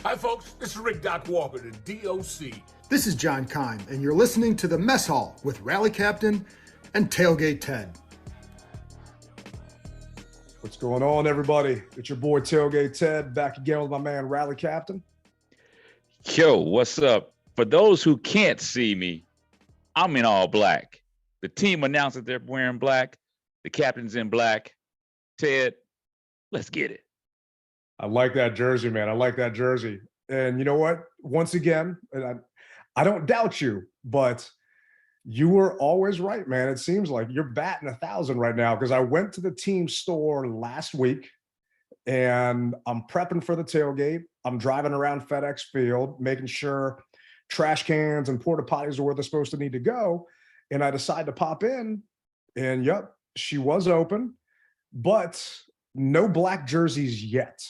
Hi, folks. This is Rick Doc Walker, the DOC. This is John Kine, and you're listening to The Mess Hall with Rally Captain and Tailgate Ted. What's going on, everybody? It's your boy Tailgate Ted back again with my man Rally Captain. Yo, what's up? For those who can't see me, I'm in all black. The team announced that they're wearing black. The captain's in black. Ted, let's get it. I like that jersey, man. I like that jersey. And you know what? Once again, and I don't doubt you, but you were always right, man. It seems like you're batting 1,000 right now, because I went to the team store last week and I'm prepping for the tailgate. I'm driving around FedEx Field, making sure trash cans and porta potties are where they're supposed to need to go. And I decide to pop in, and yep, she was open, but no black jerseys yet.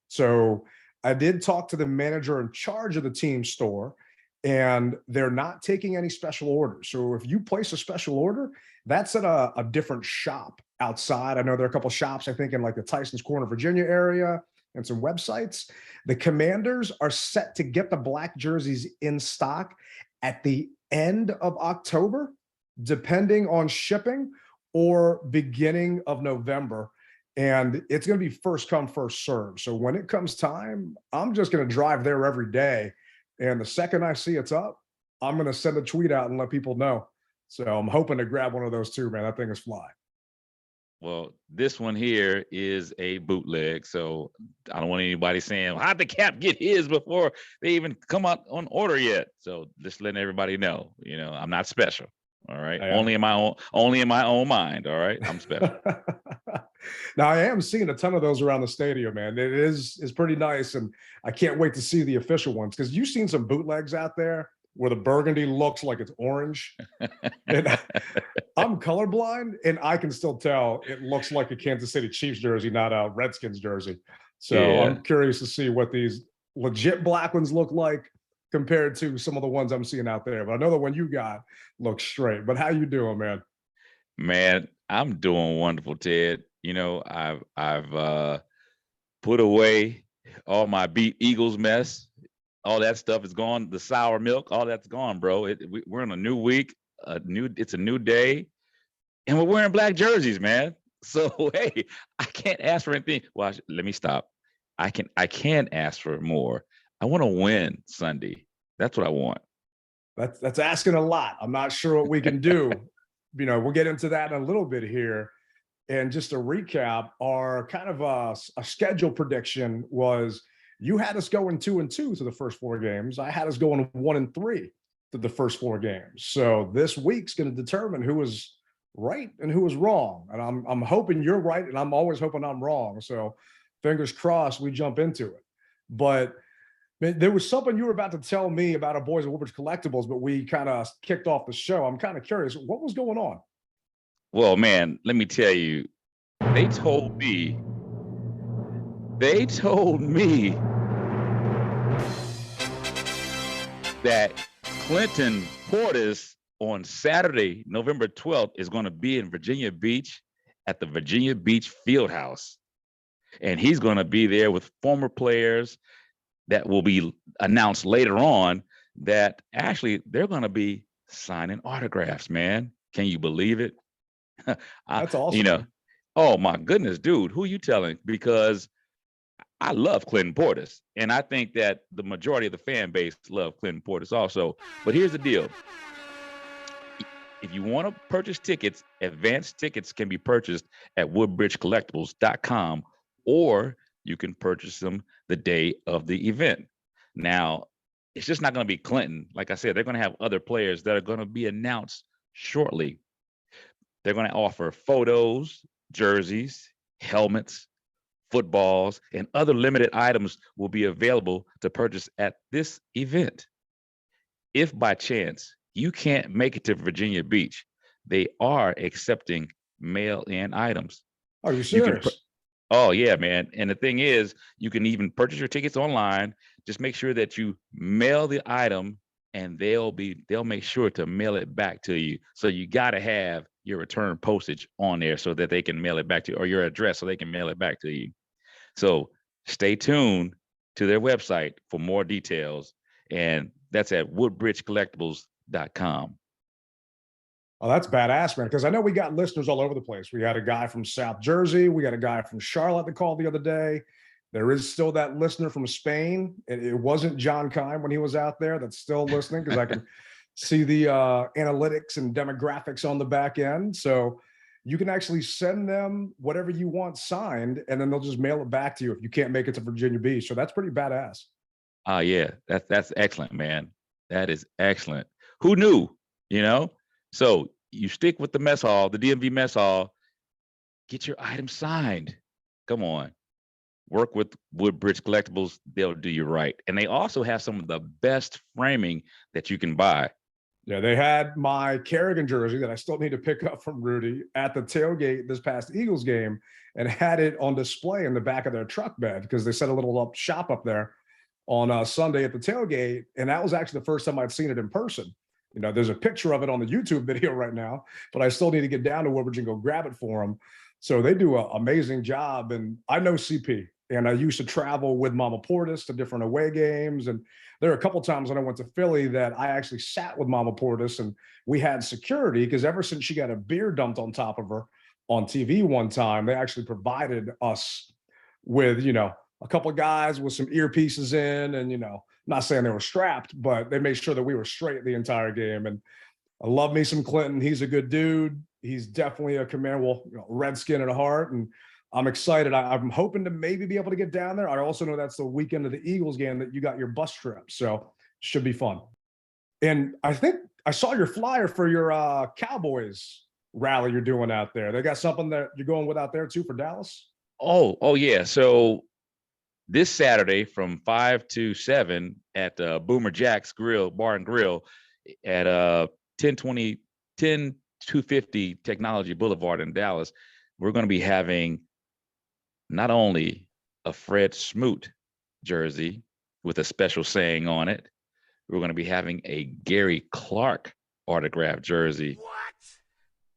So I did talk to the manager in charge of the team store, and they're not taking any special orders. So if you place a special order, that's at a different shop outside. I know there are a couple of shops, I think, in like the Tyson's Corner, Virginia area, and some websites. The Commanders are set to get the black jerseys in stock at the end of October, depending on shipping, or beginning of November. And it's going to be first come, first serve. So when it comes time, I'm just going to drive there every day. And the second I see it's up, I'm going to send a tweet out and let people know. So I'm hoping to grab one of those too, man. That thing is fly. Well, this one here is a bootleg, so I don't want anybody saying, how'd the Cap get his before they even come out on order yet? So just letting everybody know, I'm not special. All right. Only in my own mind. All right. I'm special. Now I am seeing a ton of those around the stadium, man. It is pretty nice. And I can't wait to see the official ones, because you've seen some bootlegs out there where the burgundy looks like it's orange. And I'm colorblind, and I can still tell it looks like a Kansas City Chiefs jersey, not a Redskins jersey. So yeah. I'm curious to see what these legit black ones look like compared to some of the ones I'm seeing out there. But I know the one you got looks straight. But how you doing, man? Man, I'm doing wonderful, Ted. I've put away all my beat Eagles mess. All that stuff is gone. The sour milk, all that's gone, bro. We're in a new week, it's a new day, and we're wearing black jerseys, man. So hey, I can't ask for anything. Well, let me stop. I can ask for more. I want to win Sunday. That's what I want. That's asking a lot. I'm not sure what we can do. We'll get into that in a little bit here. And just to recap, our kind of a schedule prediction was, you had us going 2-2 to the first 4 games. I had us going 1-3 to the first 4 games. So this week's going to determine who was right and who was wrong. And I'm hoping you're right, and I'm always hoping I'm wrong. So fingers crossed we jump into it. But there was something you were about to tell me about our boys at Woodbridge Collectibles, but we kind of kicked off the show. I'm kind of curious, what was going on? Well, man, let me tell you, they told me that Clinton Portis on Saturday, November 12th, is going to be in Virginia Beach at the Virginia Beach Fieldhouse. And he's going to be there with former players that will be announced later on, that actually they're going to be signing autographs, man. Can you believe it? That's awesome. Oh my goodness, dude, who are you telling? Because I love Clinton Portis, and I think that the majority of the fan base love Clinton Portis also. But here's the deal. If you want to purchase tickets, advanced tickets can be purchased at woodbridgecollectibles.com, or you can purchase them the day of the event. Now, it's just not going to be Clinton. Like I said, they're going to have other players that are going to be announced shortly. They're going to offer photos, jerseys, helmets, footballs, and other limited items will be available to purchase at this event. If by chance you can't make it to Virginia Beach, they are accepting mail-in items. Are you serious? Oh yeah, man. And the thing is, you can even purchase your tickets online. Just make sure that you mail the item, and they'll make sure to mail it back to you. So you got to have your return postage on there so that they can mail it back to you, or your address so they can mail it back to you. So stay tuned. to their website for more details. And that's at woodbridgecollectibles.com. Oh, that's badass, man. Because I know we got listeners all over the place. We had a guy from South Jersey. We got a guy from Charlotte that called the other day. There is still that listener from Spain. It wasn't John Kime when he was out there that's still listening, because I can see the analytics and demographics on the back end. So you can actually send them whatever you want signed, and then they'll just mail it back to you if you can't make it to Virginia Beach. So that's pretty badass. Oh, yeah. That's excellent, man. That is excellent. Who knew, So you stick with the mess hall, the DMV mess hall, get your item signed. Come on. Work with Woodbridge Collectibles. They'll do you right. And they also have some of the best framing that you can buy. Yeah, they had my Kerrigan jersey that I still need to pick up from Rudy at the tailgate this past Eagles game, and had it on display in the back of their truck bed because they set a little shop up there on Sunday at the tailgate. And that was actually the first time I'd seen it in person. There's a picture of it on the YouTube video right now, but I still need to get down to Woodbridge and go grab it for them. So they do an amazing job. And I know CP, and I used to travel with Mama Portis to different away games. And there are a couple of times when I went to Philly that I actually sat with Mama Portis, and we had security, because ever since she got a beer dumped on top of her on TV one time, they actually provided us with, a couple of guys with some earpieces in, and, not saying they were strapped, but they made sure that we were straight the entire game. And I love me some Clinton. He's a good dude. He's definitely a commander, Redskin at heart. And I'm excited. I'm hoping to maybe be able to get down there. I also know that's the weekend of the Eagles game that you got your bus trip. So should be fun. And I think I saw your flyer for your Cowboys rally you're doing out there. They got something that you're going with out there too for Dallas? Oh yeah. So this Saturday from 5 to 7 at Boomer Jack's Bar and Grill at 10250 Technology Boulevard in Dallas, we're going to be having not only a Fred Smoot jersey with a special saying on it, we're going to be having a Gary Clark autographed jersey. What?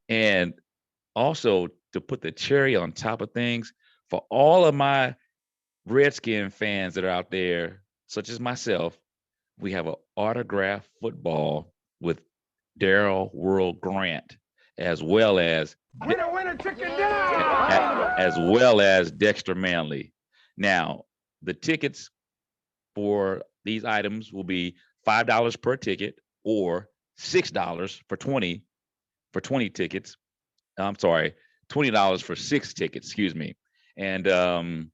And also, to put the cherry on top of things, for all of my Redskin fans that are out there, such as myself, we have an autographed football with Darrell World Grant, as well as chicken dinner! as well as Dexter Manley. Now, the tickets for these items will be $5 per ticket, or $6 for 20 tickets. I'm sorry, $20 for 6 tickets, excuse me. And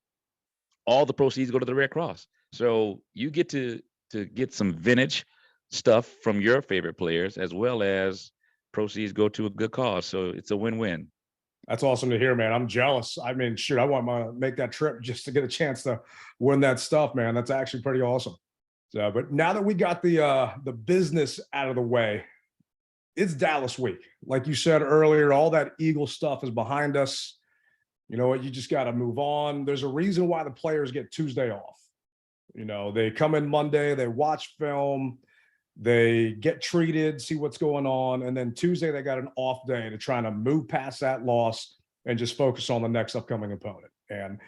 all the proceeds go to the Red Cross. So you get to get some vintage stuff from your favorite players, as well as proceeds go to a good cause. So it's a win-win. That's awesome to hear, man. I'm jealous. I mean, shoot, I want to make that trip just to get a chance to win that stuff, man. That's actually pretty awesome. So, but now that we got the business out of the way, it's Dallas week. Like you said earlier, all that Eagle stuff is behind us. You know what? You just got to move on. There's a reason why the players get Tuesday off. They come in Monday, they watch film, they get treated, see what's going on. And then Tuesday, they got an off day to try to move past that loss and just focus on the next upcoming opponent. And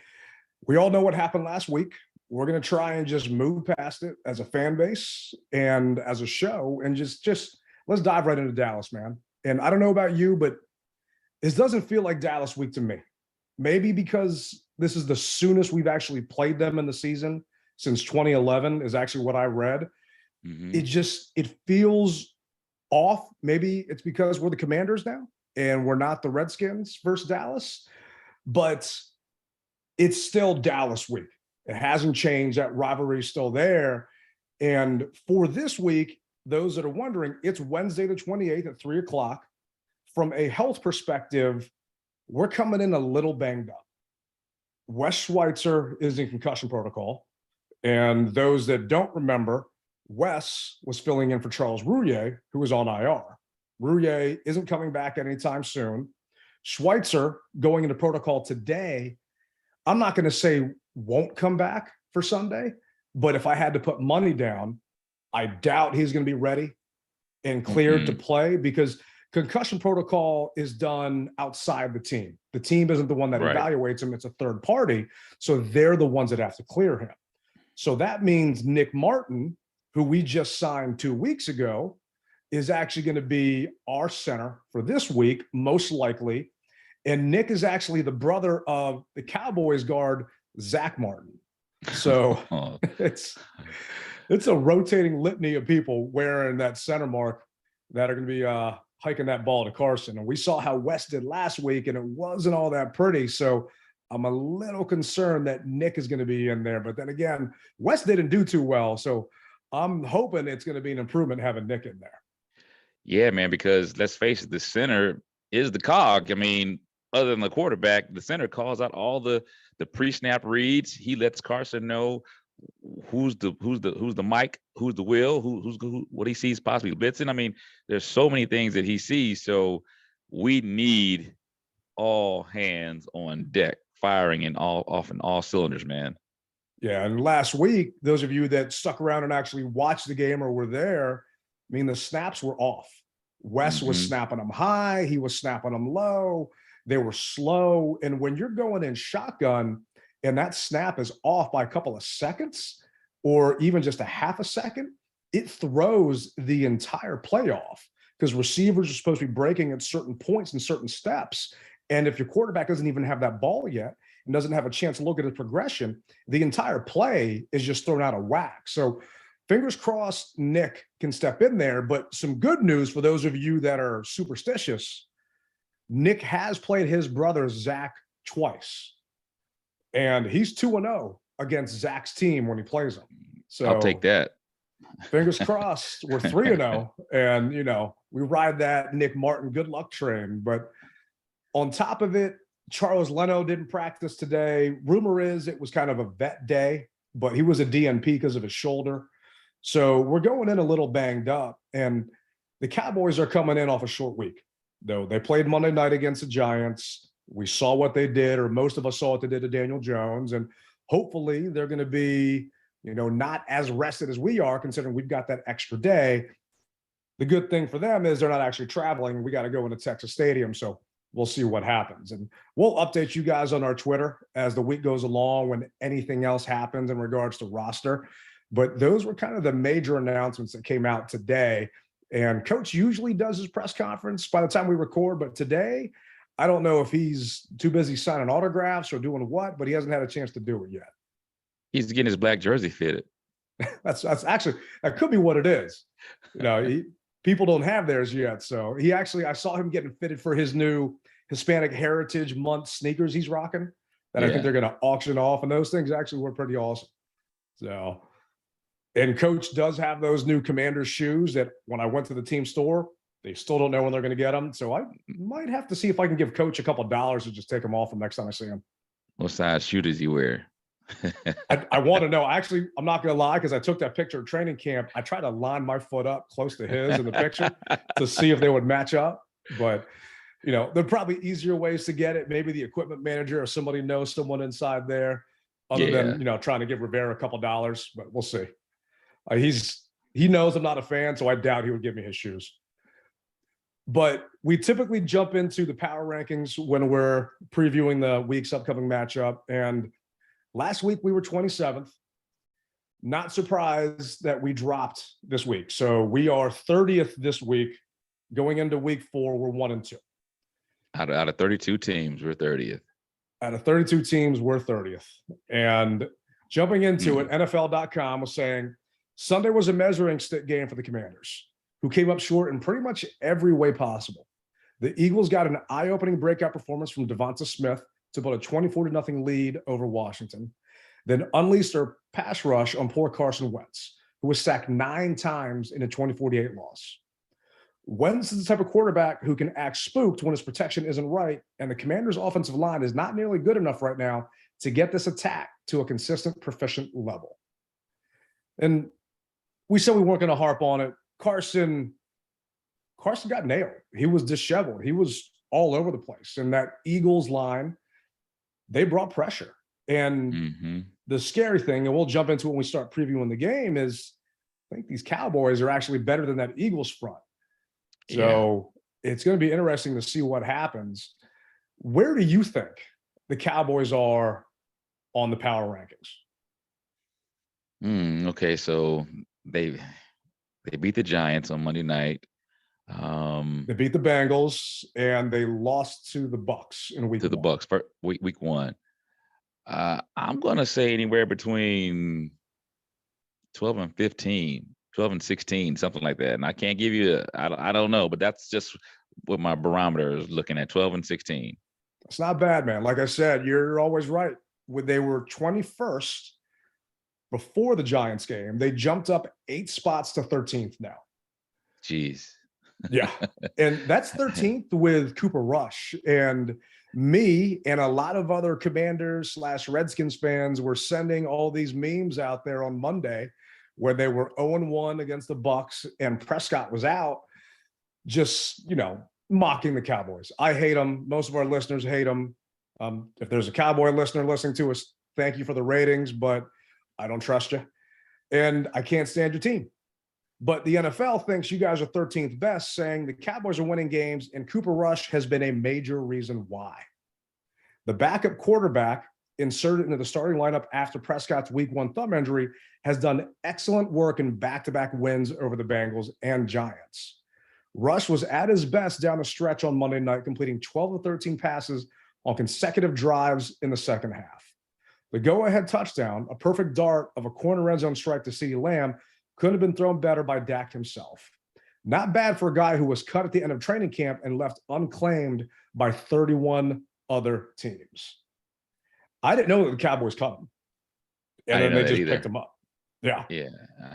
we all know what happened last week. We're going to try and just move past it as a fan base and as a show, and just let's dive right into Dallas, man. And I don't know about you, but this doesn't feel like Dallas week to me. Maybe because this is the soonest we've actually played them in the season since 2011 is actually what I read. Mm-hmm. It feels off. Maybe it's because we're the Commanders now and we're not the Redskins versus Dallas, but it's still Dallas week. It hasn't changed. That rivalry is still there. And for this week, those that are wondering, it's Wednesday the 28th at 3:00. From a health perspective, we're coming in a little banged up. Wes Schweitzer is in concussion protocol. And those that don't remember, Wes was filling in for Charles Rouillet, who was on IR. Rouillet isn't coming back anytime soon. Schweitzer, going into protocol today, I'm not going to say won't come back for Sunday, but if I had to put money down, I doubt he's going to be ready and cleared to play, because concussion protocol is done outside the team. The team isn't the one that evaluates him. It's a third party. So they're the ones that have to clear him. So that means Nick Martin, who we just signed 2 weeks ago, is actually going to be our center for this week, most likely. And Nick is actually the brother of the Cowboys guard, Zach Martin. So it's a rotating litany of people wearing that center mark that are going to be hiking that ball to Carson. And we saw how Wes did last week, and it wasn't all that pretty. So I'm a little concerned that Nick is going to be in there. But then again, Wes didn't do too well. So I'm hoping it's going to be an improvement having Nick in there. Yeah, man, because let's face it, the center is the cog. I mean, other than the quarterback, the center calls out all the pre-snap reads. He lets Carson know who's the Mike, who's the Will, who what he sees possibly blitzing. I mean, there's so many things that he sees. So we need all hands on deck, firing in all cylinders, man. Yeah, and last week, those of you that stuck around and actually watched the game or were there, I mean, the snaps were off. Wes was snapping them high. He was snapping them low. They were slow. And when you're going in shotgun and that snap is off by a couple of seconds or even just a half a second, it throws the entire play off because receivers are supposed to be breaking at certain points and certain steps. And if your quarterback doesn't even have that ball yet and doesn't have a chance to look at his progression, the entire play is just thrown out of whack. So fingers crossed Nick can step in there. But some good news for those of you that are superstitious, Nick has played his brother Zach twice. And he's 2-0 against Zach's team when he plays them. So I'll take that. Fingers crossed, we're 3-0. And, you know, we ride that Nick Martin good luck train. But on top of it, Charles Leno didn't practice today. Rumor is it was kind of a vet day, but he was a DNP because of his shoulder. So we're going in a little banged up. And the Cowboys are coming in off a short week, though. They played Monday night against the Giants. We saw what they did, or most of us saw what they did to Daniel Jones. And hopefully they're going to be, you know, not as rested as we are, considering we've got that extra day. The good thing for them is they're not actually traveling. We got to go into Texas Stadium. So we'll see what happens. And we'll update you guys on our Twitter as the week goes along when anything else happens in regards to roster. But those were kind of the major announcements that came out today. And Coach usually does his press conference by the time we record. But today, I don't know if he's too busy signing autographs or doing what, but he hasn't had a chance to do it yet. He's getting his black jersey fitted. That's actually, that could be what it is. You know, people don't have theirs yet. So I saw him getting fitted for his new Hispanic Heritage Month sneakers he's rocking that I think they're going to auction off. And those things actually were pretty awesome. So, and Coach does have those new Commanders shoes that when I went to the team store, they still don't know when they're going to get them. So I might have to see if I can give Coach a couple of dollars to just take them off him next time I see him. What size shoe does he wear? I want to know. Actually, I'm not going to lie, because I took that picture at training camp. I tried to line my foot up close to his in the picture to see if they would match up. But, you know, there are probably easier ways to get it. Maybe the equipment manager or somebody knows someone inside there other than, you know, trying to give Rivera a couple of dollars. But we'll see. He knows I'm not a fan, so I doubt he would give me his shoes. But we typically jump into the power rankings when we're previewing the week's upcoming matchup. And last week we were 27th. Not surprised that we dropped this week. So we are 30th this week. Going into week 4, we're 1-2. Out of 32 teams, we're 30th. Out of 32 teams, we're 30th. And jumping into it, NFL.com was saying Sunday was a measuring stick game for the Commanders, who came up short in pretty much every way possible. The Eagles got an eye-opening breakout performance from Devonta Smith to put a 24-0 lead over Washington, then unleashed their pass rush on poor Carson Wentz, who was sacked 9 times in a 20-48 loss. Wentz is the type of quarterback who can act spooked when his protection isn't right, and the Commanders' offensive line is not nearly good enough right now to get this attack to a consistent, proficient level. And we said we weren't going to harp on it. Carson got nailed. He was disheveled. He was all over the place. And that Eagles line, they brought pressure. And the scary thing, and we'll jump into it when we start previewing the game, is I think these Cowboys are actually better than that Eagles front. So it's going to be interesting to see what happens. Where do you think the Cowboys are on the power rankings? Okay, so they beat the Giants on Monday night. They beat the Bengals and they lost to the Bucks in week To the one. Bucks for week one. I'm gonna say anywhere between 12 and 15, 12 and 16, something like that. And I can't give you I don't know, but that's just what my barometer is looking at, 12 and 16. It's not bad, man. Like I said, you're always right. When they were 21st before the Giants game, they jumped up 8 spots to 13th now. Jeez. Yeah. And that's 13th with Cooper Rush. And me and a lot of other Commanders / Redskins fans were sending all these memes out there on Monday where they were 0-1 against the Bucks and Prescott was out, just, mocking the Cowboys. I hate them. Most of our listeners hate them. If there's a Cowboy listener listening to us, thank you for the ratings, but I don't trust you. And I can't stand your team. But the NFL thinks you guys are 13th best, saying the Cowboys are winning games, and Cooper Rush has been a major reason why. The backup quarterback inserted into the starting lineup after Prescott's week 1 thumb injury has done excellent work in back-to-back wins over the Bengals and Giants. Rush was at his best down the stretch on Monday night, completing 12 of 13 passes on consecutive drives in the second half. The go-ahead touchdown, a perfect dart of a corner end zone strike to CeeDee Lamb, couldn't have been thrown better by Dak himself. Not bad for a guy who was cut at the end of training camp and left unclaimed by 31 other teams. I didn't know that the Cowboys cut him. And then they just picked him up. Yeah. Yeah.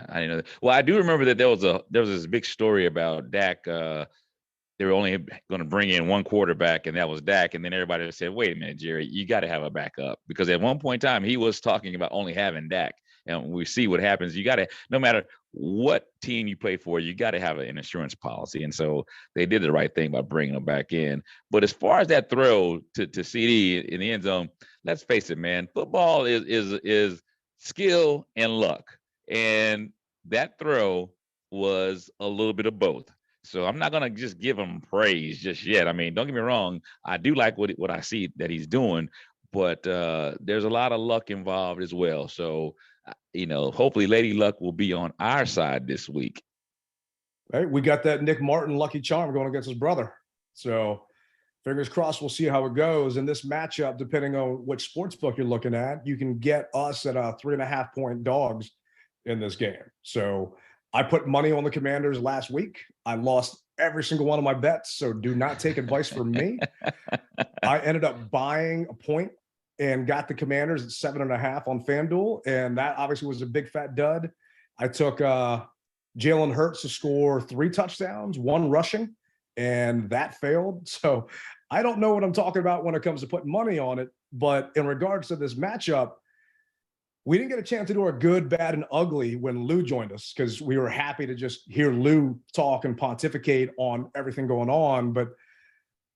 I didn't know that. Well, I do remember that there was this big story about Dak. They were only going to bring in one quarterback, and that was Dak. And then everybody said, wait a minute, Jerry, you got to have a backup. Because at one point in time, he was talking about only having Dak. And we see what happens. You got to, no matter what team you play for, you got to have an insurance policy. And so they did the right thing by bringing him back in. But as far as that throw to CD in the end zone, let's face it, man, football is skill and luck. And that throw was a little bit of both. So I'm not going to just give him praise just yet. I mean, don't get me wrong. I do like what I see that he's doing, but there's a lot of luck involved as well. So, hopefully Lady Luck will be on our side this week. Right. We got that Nick Martin lucky charm going against his brother. So fingers crossed, we'll see how it goes. In this matchup, depending on which sports book you're looking at, you can get us at 3.5 point dogs in this game. So I put money on the Commanders last week. I lost every single one of my bets, so do not take advice from me. I ended up buying a point and got the Commanders at 7.5 on FanDuel, and that obviously was a big fat dud. I took Jalen Hurts to score 3 touchdowns, 1 rushing, and that failed. So I don't know what I'm talking about when it comes to putting money on it, but in regards to this matchup, we didn't get a chance to do our good, bad, and ugly when Lou joined us because we were happy to just hear Lou talk and pontificate on everything going on. But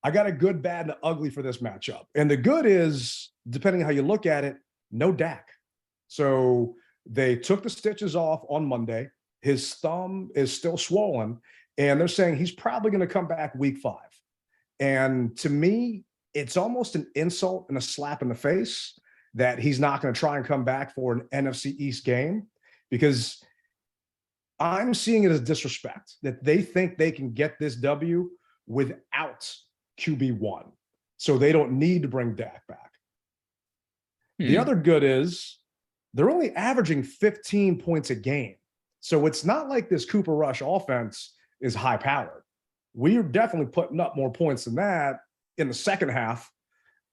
I got a good, bad, and ugly for this matchup. And the good is, depending on how you look at it, no Dak. So they took the stitches off on Monday. His thumb is still swollen, and they're saying he's probably going to come back week 5. And to me, it's almost an insult and a slap in the face that he's not going to try and come back for an NFC East game, because I'm seeing it as disrespect that they think they can get this W without QB1. So they don't need to bring Dak back. The other good is they're only averaging 15 points a game. So it's not like this Cooper Rush offense is high powered. We are definitely putting up more points than that in the second half.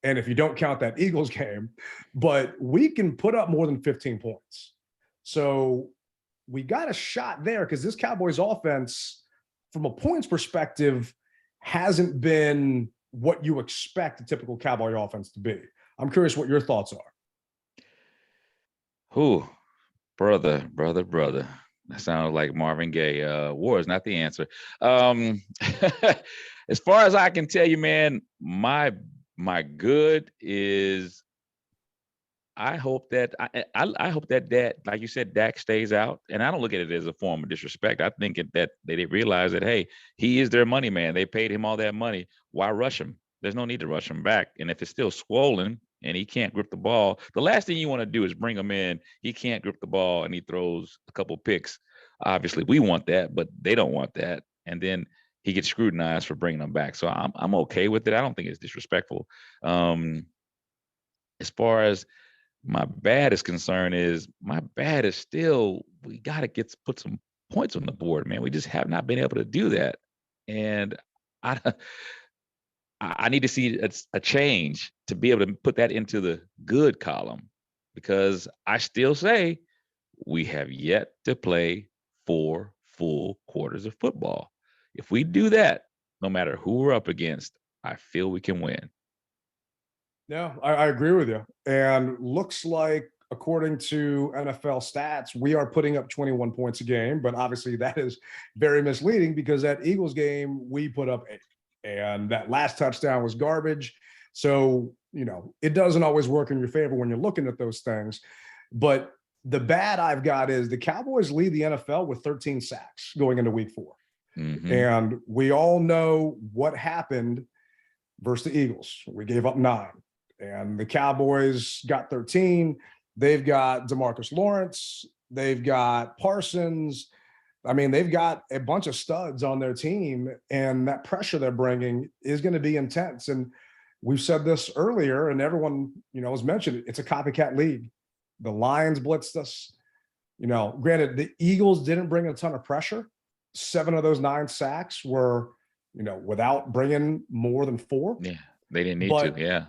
And if you don't count that Eagles game, but we can put up more than 15 points. So we got a shot there because this Cowboys offense, from a points perspective, hasn't been what you expect a typical Cowboy offense to be. I'm curious what your thoughts are. Who, brother. That sounds like Marvin Gaye. War is not the answer. As far as I can tell you, man, my good is I hope that I hope that like you said, Dak stays out, and I don't look at it as a form of disrespect. I think that they realize that, hey, he is their money man. They paid him all that money. Why rush him? There's no need to rush him back. And if it's still swollen, and he can't grip the ball, the last thing you want to do is bring him in. He can't grip the ball and he throws a couple picks. Obviously, we want that, but they don't want that. And then he gets scrutinized for bringing them back. So I'm okay with it. I don't think it's disrespectful. As far as my bad is concerned, my bad is still, we got to put some points on the board, man. We just have not been able to do that. And I need to see a change to be able to put that into the good column, because I still say we have yet to play 4 full quarters of football. If we do that, no matter who we're up against, I feel we can win. Yeah, I agree with you. And looks like, according to NFL stats, we are putting up 21 points a game, but obviously that is very misleading because that Eagles game, we put up 8. And that last touchdown was garbage. So, it doesn't always work in your favor when you're looking at those things. But the bad I've got is the Cowboys lead the NFL with 13 sacks going into week 4. Mm-hmm. And we all know what happened versus the Eagles. We gave up 9. And the Cowboys got 13. They've got DeMarcus Lawrence. They've got Parsons. I mean, they've got a bunch of studs on their team, and that pressure they're bringing is going to be intense. And we've said this earlier, and everyone, has mentioned it. It's a copycat league. The Lions blitzed us. Granted, the Eagles didn't bring a ton of pressure. 7 of those 9 sacks were, without bringing more than 4. Yeah, they didn't need to. Yeah.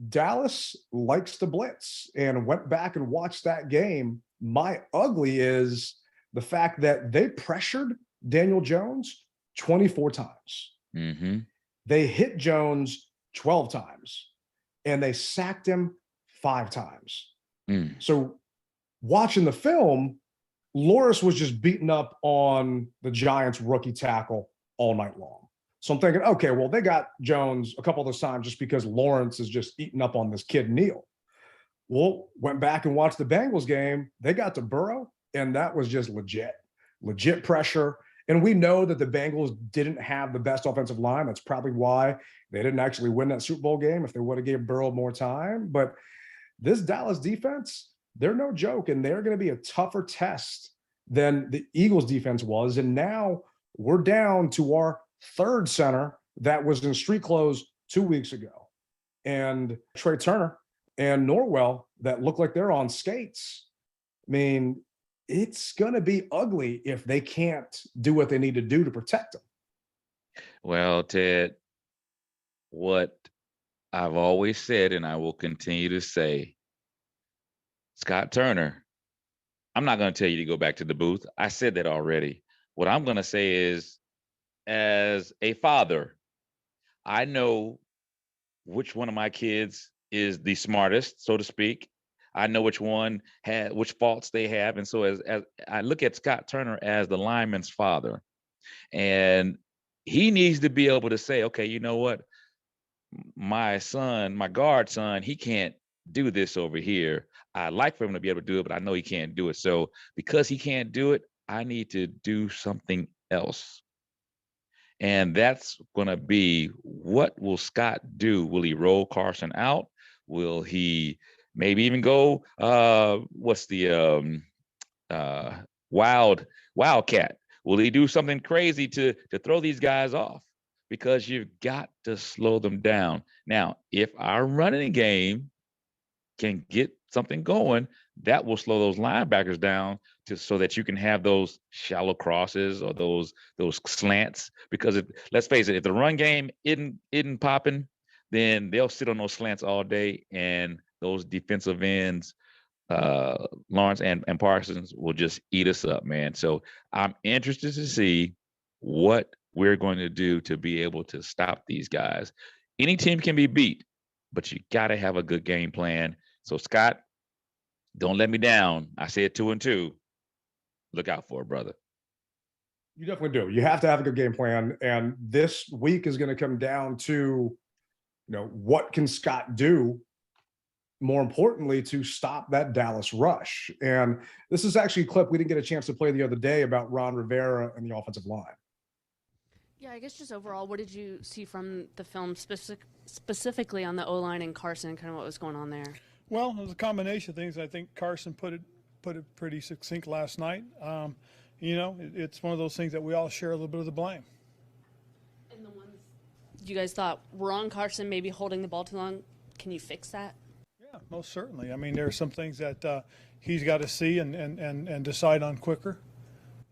Dallas likes to blitz, and went back and watched that game. My ugly is the fact that they pressured Daniel Jones 24 times. Mm-hmm. They hit Jones 12 times, and they sacked him 5 times. So watching the film, Loris was just beating up on the Giants rookie tackle all night long. So I'm thinking, okay, well, they got Jones a couple of those times just because Lawrence is just eating up on this kid, Neal. Well, went back and watched the Bengals game. They got to Burrow, and that was just legit pressure. And we know that the Bengals didn't have the best offensive line. That's probably why they didn't actually win that Super Bowl game if they would have gave Burrow more time. But this Dallas defense, they're no joke, and they're going to be a tougher test than the Eagles defense was. And now we're down to our 3rd center that was in street clothes 2 weeks ago. And Trey Turner and Norwell that look like they're on skates. I mean, it's going to be ugly if they can't do what they need to do to protect them. Well, Ted, what I've always said, and I will continue to say, Scott Turner, I'm not going to tell you to go back to the booth. I said that already. What I'm going to say is, as a father, I know which one of my kids is the smartest, so to speak. I know which faults they have. And so as I look at Scott Turner as the lineman's father, and he needs to be able to say, okay, you know what? My son, my guard son, he can't do this over here. I'd like for him to be able to do it, but I know he can't do it. So because he can't do it, I need to do something else. And that's going to be, what will Scott do? Will he roll Carson out? Will he maybe even go, what's the wildcat? Will he do something crazy to throw these guys off? Because you've got to slow them down. Now, if our running game can get something going, that will slow those linebackers down so that you can have those shallow crosses or those slants. Because let's face it, if the run game isn't popping, then they'll sit on those slants all day, and those defensive ends, Lawrence and Parsons, will just eat us up, man. So I'm interested to see what we're going to do to be able to stop these guys. Any team can be beat, but you got to have a good game plan. So Scott, don't let me down. I said 2-2. Look out for it, brother. You definitely do. You have to have a good game plan. And this week is going to come down to, what can Scott do, more importantly, to stop that Dallas rush. And this is actually a clip we didn't get a chance to play the other day about Ron Rivera and the offensive line. Yeah, I guess just overall, what did you see from the film specifically on the O-line and Carson, kind of what was going on there? Well, it was a combination of things. I think Carson put it pretty succinct last night. It's one of those things that we all share a little bit of the blame. And the ones you guys thought were on Carson, maybe holding the ball too long, can you fix that? Yeah, most certainly. I mean, there are some things that he's got to see and decide on quicker.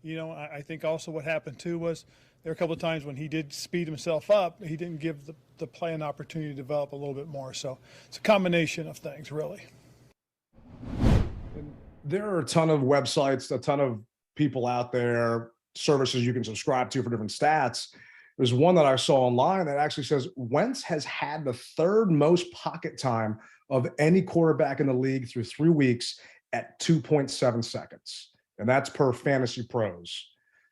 I think also what happened too was there were a couple of times when he did speed himself up, he didn't give the play an opportunity to develop a little bit more. So it's a combination of things, really. There are a ton of websites, a ton of people out there, services you can subscribe to for different stats. There's one that I saw online that actually says Wentz has had the third most pocket time of any quarterback in the league through 3 weeks at 2.7 seconds. And that's per Fantasy Pros.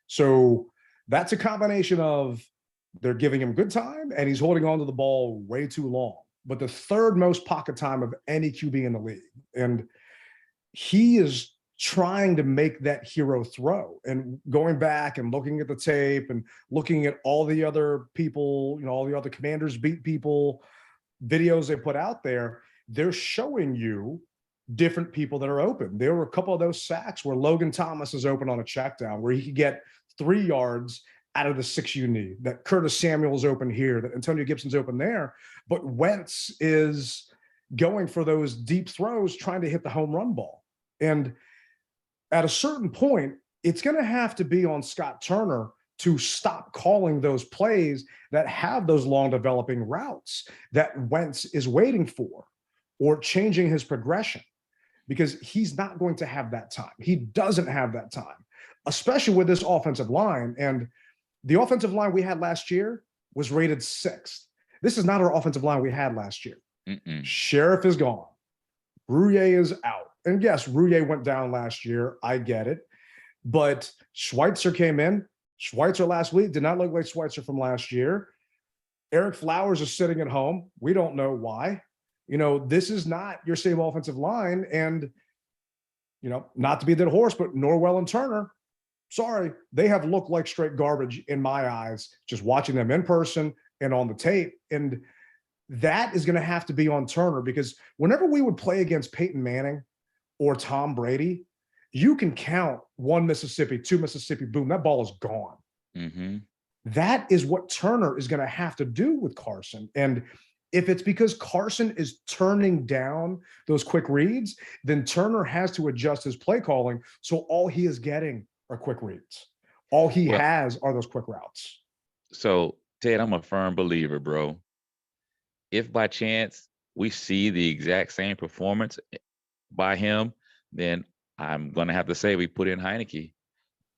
So that's a combination of they're giving him good time and he's holding on to the ball way too long. But the third most pocket time of any QB in the league. And he is trying to make that hero throw, and going back and looking at the tape and looking at all the other people, all the other Commanders beat people, videos they put out there, they're showing you different people that are open. There were a couple of those sacks where Logan Thomas is open on a check down, where he could get 3 yards out of the 6 you need, that Curtis Samuel's open here, that Antonio Gibson's open there. But Wentz is going for those deep throws, trying to hit the home run ball. And at a certain point, it's going to have to be on Scott Turner to stop calling those plays that have those long developing routes that Wentz is waiting for, or changing his progression, because he's not going to have that time. He doesn't have that time, especially with this offensive line. And the offensive line we had last year was rated 6th. This is not our offensive line we had last year. Sheriff is gone. Rouillet is out. And yes, Rouillet went down last year. I get it. But Schweitzer came in. Schweitzer last week did not look like Schweitzer from last year. Eric Flowers is sitting at home. We don't know why. This is not your same offensive line. And, not to be that horse, but Norwell and Turner, sorry, they have looked like straight garbage in my eyes, just watching them in person and on the tape. And that is going to have to be on Turner, because whenever we would play against Peyton Manning or Tom Brady, you can count 1 Mississippi, 2 Mississippi, boom, that ball is gone. Mm-hmm. That is what Turner is going to have to do with Carson. And if it's because Carson is turning down those quick reads, then Turner has to adjust his play calling. So all he is getting are quick reads. All he has are those quick routes. So, Ted, I'm a firm believer, bro. If by chance we see the exact same performance by him, then I'm going to have to say we put in Heineke.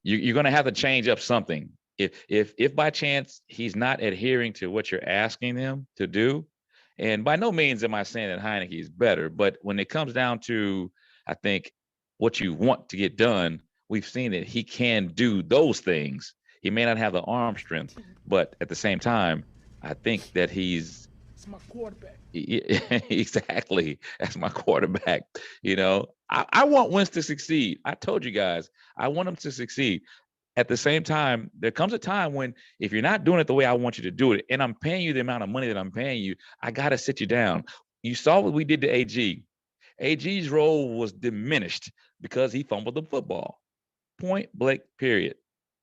You're going to have to change up something. If by chance he's not adhering to what you're asking him to do, and by no means am I saying that Heineke is better, but when it comes down to, I think, what you want to get done, we've seen that he can do those things. He may not have the arm strength, but at the same time, I think that he's my quarterback. Exactly. That's my quarterback. I want Wentz to succeed. I told you guys, I want him to succeed. At the same time, there comes a time when if you're not doing it the way I want you to do it, and I'm paying you the amount of money that I'm paying you, I got to sit you down. You saw what we did to AG. AG's role was diminished because he fumbled the football. Point blank, period.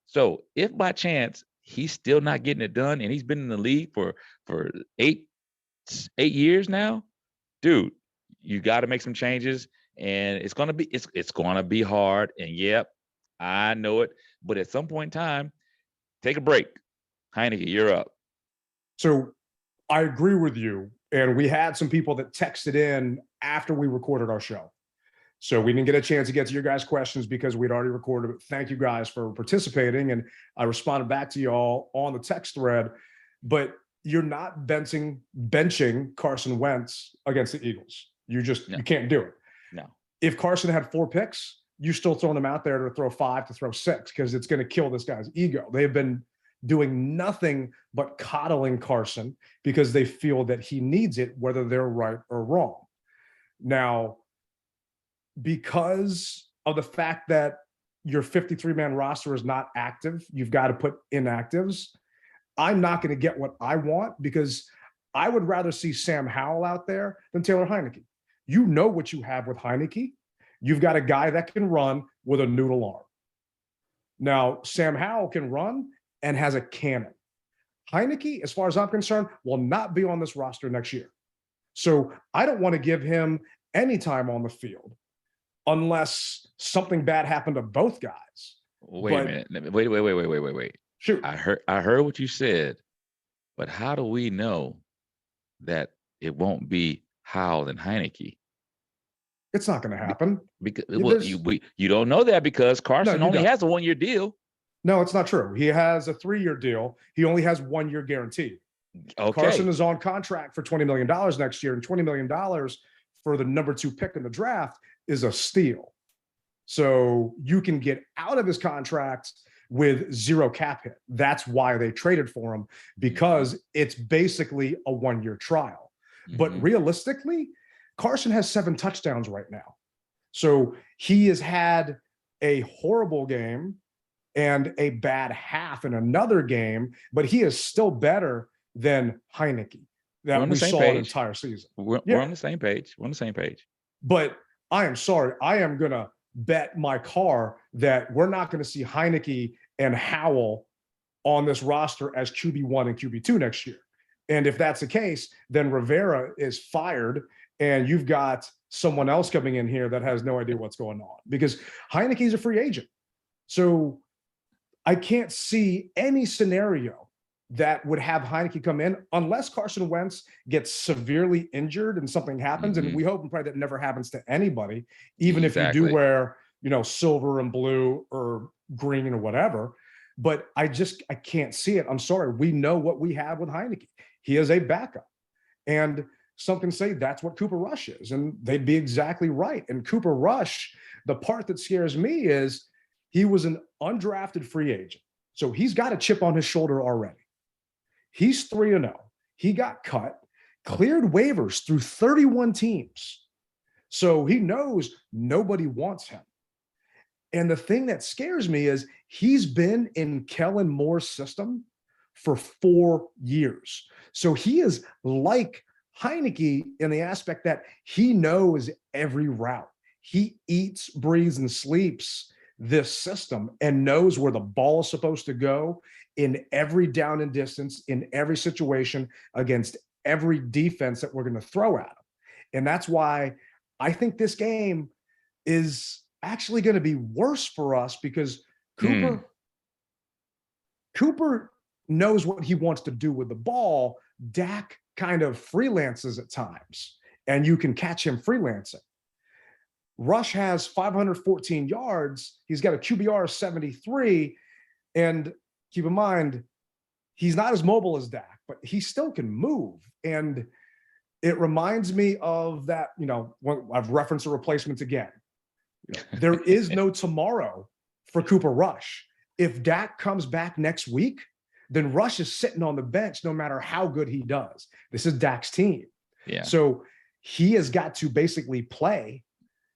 So if by chance he's still not getting it done, and he's been in the league for 8 years now, dude, you got to make some changes, and it's gonna be hard. And yep, I know it, but at some point in time, take a break. Heineke, you're up. So I agree with you, and we had some people that texted in after we recorded our show, so we didn't get a chance to get to your guys' questions because we'd already recorded it. Thank you guys for participating, and I responded back to y'all on the text thread. But you're not benching Carson Wentz against the Eagles. You can't do it. No. If Carson had 4 picks, you still throwing him out there to throw 5, to throw 6, because it's going to kill this guy's ego. They've been doing nothing but coddling Carson because they feel that he needs it, whether they're right or wrong. Now, because of the fact that your 53-man roster is not active, you've got to put inactives. I'm not going to get what I want because I would rather see Sam Howell out there than Taylor Heineke. You know what you have with Heineke. You've got a guy that can run with a noodle arm. Now, Sam Howell can run and has a cannon. Heineke, as far as I'm concerned, will not be on this roster next year. So I don't want to give him any time on the field unless something bad happened to both guys. Wait a minute. Wait. Shoot. I heard what you said, but how do we know that it won't be Howell and Heineke? It's not going to happen. Because you don't know that because Carson only has a 1-year deal. No, it's not true. He has a 3-year deal. He only has 1 year guaranteed. Okay. Carson is on contract for $20 million next year, and $20 million for the number 2 pick in the draft is a steal. So you can get out of his contract with 0 cap hit. That's why they traded for him, because it's basically a 1-year trial. But realistically, Carson has 7 touchdowns right now. So he has had a horrible game and a bad half in another game, but he is still better than Heineke that we saw an entire season. We're on the same page. We're on the same page. But I am sorry. I am going to bet my car that we're not going to see Heineke and Howell on this roster as QB1 and QB2 next year. And if that's the case, then Rivera is fired and you've got someone else coming in here that has no idea what's going on, because Heineke's a free agent. So I can't see any scenario that would have Heineke come in unless Carson Wentz gets severely injured and something happens. And we hope and pray that never happens to anybody, even if you do wear, silver and blue or green or whatever. But I can't see it. I'm sorry. We know what we have with Heineke. He is a backup. And some can say that's what Cooper Rush is. And they'd be exactly right. And Cooper Rush, the part that scares me is he was an undrafted free agent. So he's got a chip on his shoulder already. He's 3-0. He got cut, cleared waivers through 31 teams. So he knows nobody wants him. And the thing that scares me is he's been in Kellen Moore's system for 4 years. So he is like Heineke in the aspect that he knows every route. He eats, breathes, and sleeps this system and knows where the ball is supposed to go in every down and distance, in every situation, against every defense that we're going to throw at him. And that's why I think this game is actually going to be worse for us, because Cooper knows what he wants to do with the ball. Dak kind of freelances at times, and you can catch him freelancing. Rush has 514 yards. He's got a QBR of 73. And keep in mind, he's not as mobile as Dak, but he still can move. And it reminds me of that, when I've referenced the replacements again. There is no tomorrow for Cooper Rush. If Dak comes back next week, then Rush is sitting on the bench no matter how good he does. This is Dak's team. Yeah. So he has got to basically play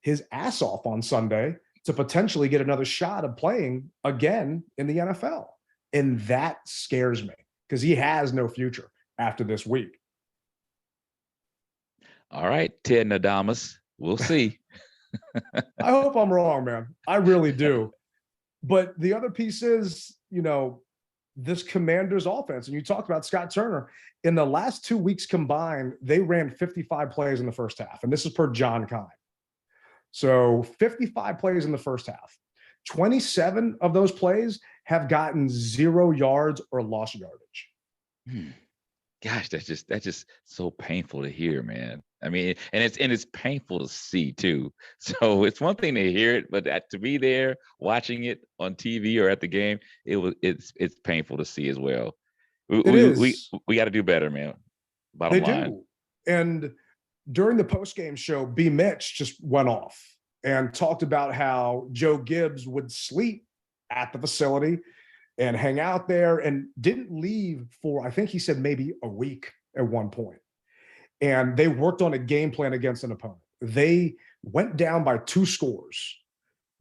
his ass off on Sunday to potentially get another shot of playing again in the NFL. And that scares me because he has no future after this week. All right, Ted Nadamas, we'll see. I hope I'm wrong, man. I really do. But the other piece is, this Commanders offense, and you talked about Scott Turner, in the last 2 weeks combined, they ran 55 plays in the first half. And this is per John Kine. So 55 plays in the first half. 27 of those plays have gotten 0 yards or lost yardage. Gosh, that's just so painful to hear, man. I mean, and it's painful to see too. So it's one thing to hear it, but to be there watching it on TV or at the game, it's painful to see as well. We got to do better, man. Bottom line. Do. And during the post-game show, B. Mitch just went off and talked about how Joe Gibbs would sleep at the facility and hang out there and didn't leave for, I think he said maybe a week at one point. And they worked on a game plan against an opponent. They went down by 2 scores.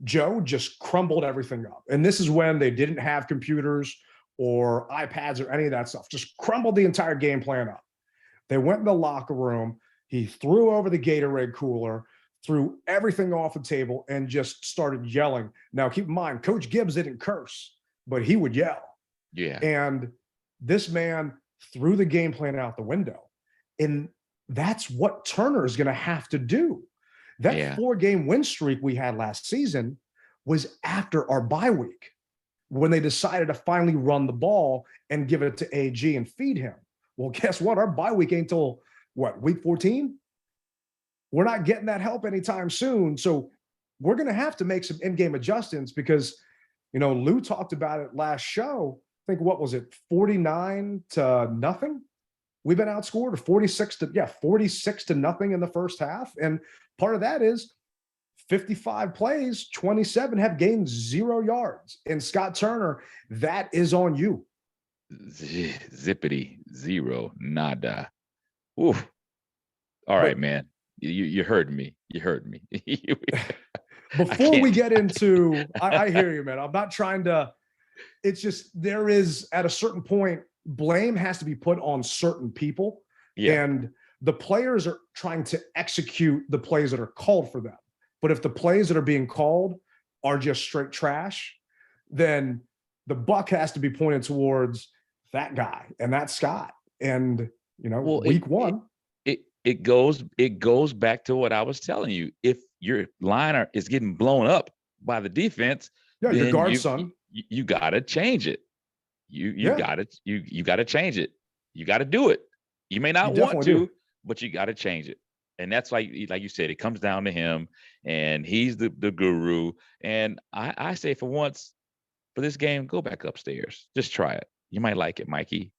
Joe just crumbled everything up. And this is when they didn't have computers or iPads or any of that stuff. Just crumbled the entire game plan up. They went in the locker room. He threw over the Gatorade cooler, threw everything off the table, and just started yelling. Now, keep in mind, Coach Gibbs didn't curse, but he would yell. Yeah. And this man threw the game plan out the window. And that's what Turner is going to have to do. That 4-game win streak we had last season was after our bye week, when they decided to finally run the ball and give it to AG and feed him. Well, guess what? Our bye week ain't till what, week 14? We're not getting that help anytime soon. So we're going to have to make some in-game adjustments because, you know, Lou talked about it last show. I think, what was it, 49-0? We've been outscored, or 46 to nothing in the first half. And part of that is 55 plays, 27 have gained 0 yards. And Scott Turner, that is on you. Zippity, zero, nada. Oof. All right, man. You heard me. You heard me. Before we get into, I hear you, man. I'm not trying to, it's just, there is, at a certain point, blame has to be put on certain people. Yeah. And the players are trying to execute the plays that are called for them. But if the plays that are being called are just straight trash, then the buck has to be pointed towards that guy, and that's Scott. And, you know, week one. It goes back to what I was telling you. If your liner is getting blown up by the defense, your guard son, you gotta change it. You gotta change it. You gotta do it. You may not want to, but you gotta change it. And that's like you said, it comes down to him, and he's the guru. And I say, for once, for this game, go back upstairs. Just try it. You might like it, Mikey.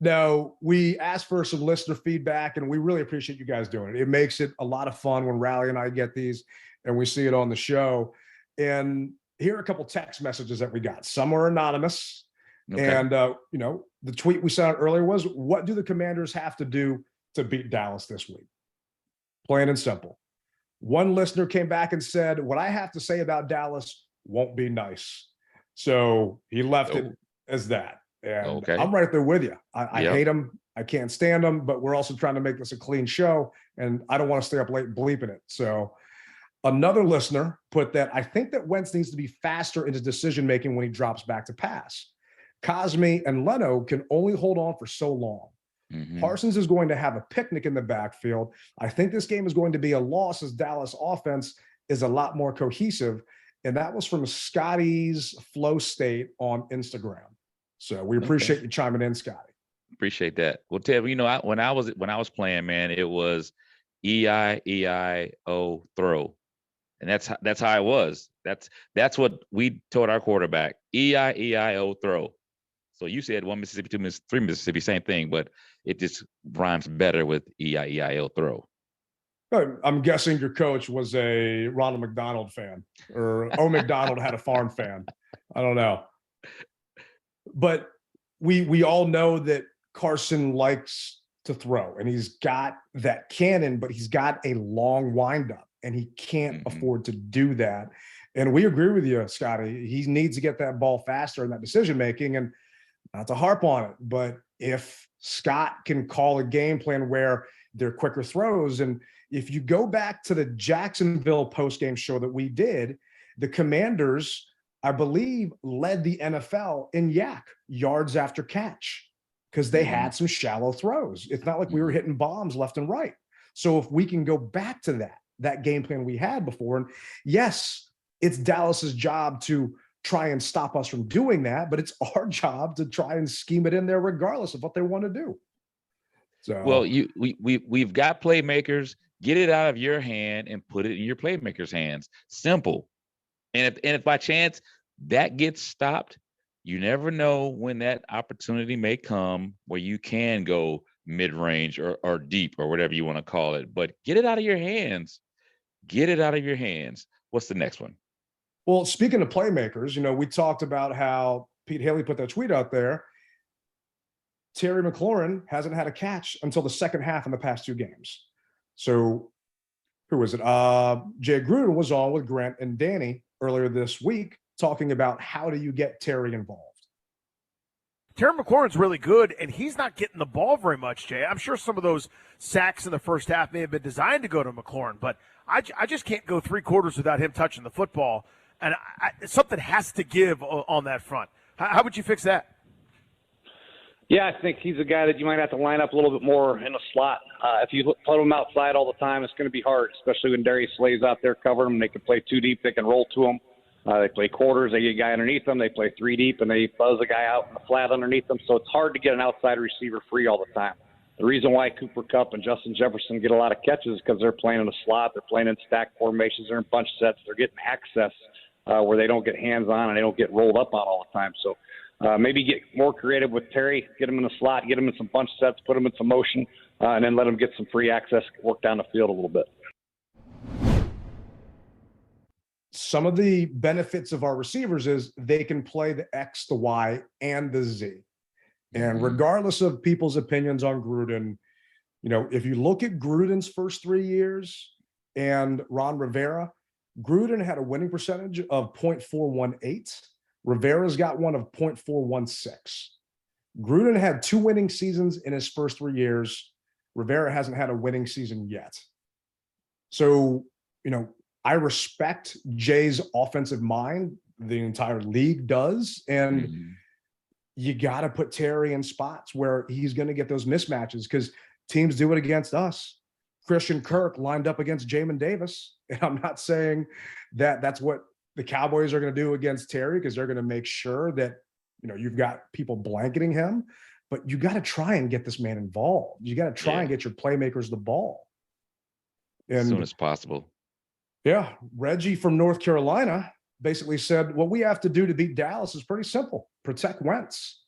No, we asked for some listener feedback, and we really appreciate you guys doing it. It makes it a lot of fun when Riley and I get these and we see it on the show. And here are a couple text messages that we got. Some are anonymous. Okay. And, you know, the tweet we sent out earlier was, what do the Commanders have to do to beat Dallas this week? Plain and simple. One listener came back and said, what I have to say about Dallas won't be nice. So he left it as that. And I'm right there with you. I hate him. I can't stand him, but we're also trying to make this a clean show, and I don't want to stay up late bleeping it. So another listener put that, I think that Wentz needs to be faster in his decision-making when he drops back to pass. Cosme and Leno can only hold on for so long. Mm-hmm. Parsons is going to have a picnic in the backfield. I think this game is going to be a loss, as Dallas offense is a lot more cohesive. And that was from Scotty's Flow State on Instagram. So we appreciate you chiming in, Scotty. Appreciate that. Well, Ted, you know, when I was playing, man, it was E-I-E-I-O throw. And that's how it was. That's what we taught our quarterback. E-I-E-I-O throw. So you said 1 Mississippi, 2 Mississippi, 3 Mississippi, same thing, but it just rhymes better with E-I-E-I-O throw. I'm guessing your coach was a Ronald McDonald fan, or O. McDonald had a farm fan. I don't know. But we all know that Carson likes to throw, and he's got that cannon, but he's got a long windup, and he can't afford to do that. And we agree with you, Scotty. He needs to get that ball faster in that decision-making, and not to harp on it, but if Scott can call a game plan where they're quicker throws, and if you go back to the Jacksonville postgame show that we did, the Commanders, I believe, led the NFL in yards after catch, because they had some shallow throws. It's not like we were hitting bombs left and right. So if we can go back to that game plan we had before, and yes, it's Dallas's job to try and stop us from doing that, but it's our job to try and scheme it in there regardless of what they want to do. So, well, we've got playmakers. Get it out of your hand and put it in your playmakers' hands. Simple. And if by chance that gets stopped, you never know when that opportunity may come where you can go mid-range or deep or whatever you want to call it. But get it out of your hands. Get it out of your hands. What's the next one? Well, speaking of playmakers, you know, we talked about how Pete Haley put that tweet out there. Terry McLaurin hasn't had a catch until the second half in the past 2 games. So who was it? Jay Gruden was on with Grant and Danny earlier this week talking about how do you get Terry involved. Terry McLaurin's really good, and he's not getting the ball very much, Jay. I'm sure some of those sacks in the first half may have been designed to go to McLaurin, but I just can't go 3 quarters without him touching the football, and something has to give on that front. How would you fix that? Yeah, I think he's a guy that you might have to line up a little bit more in a slot. If you put him outside all the time, it's going to be hard, especially when Darius Slay's out there covering him. They can play 2 deep. They can roll to him. They play quarters. They get a guy underneath them. They play 3 deep, and they buzz a guy out in the flat underneath them. So it's hard to get an outside receiver free all the time. The reason why Cooper Kupp and Justin Jefferson get a lot of catches is because they're playing in a slot. They're playing in stack formations. They're in bunch sets. They're getting access where they don't get hands on and they don't get rolled up on all the time. So maybe get more creative with Terry, get him in the slot, get him in some bunch sets, put him in some motion, and then let him get some free access, work down the field a little bit. Some of the benefits of our receivers is they can play the X, the Y, and the Z. And regardless of people's opinions on Gruden, you know, if you look at Gruden's first 3 years and Ron Rivera, Gruden had a winning percentage of .418. Rivera's got one of .416. Gruden had 2 winning seasons in his first 3 years. Rivera hasn't had a winning season yet. So, you know, I respect Jay's offensive mind. The entire league does. And you got to put Terry in spots where he's going to get those mismatches because teams do it against us. Christian Kirk lined up against Jamin Davis. And I'm not saying that that's what the Cowboys are going to do against Terry because they're going to make sure that, you know, you've got people blanketing him, but you got to try and get this man involved. You got to try and get your playmakers the ball. And as soon as possible. Yeah, Reggie from North Carolina basically said, what we have to do to beat Dallas is pretty simple. Protect Wentz.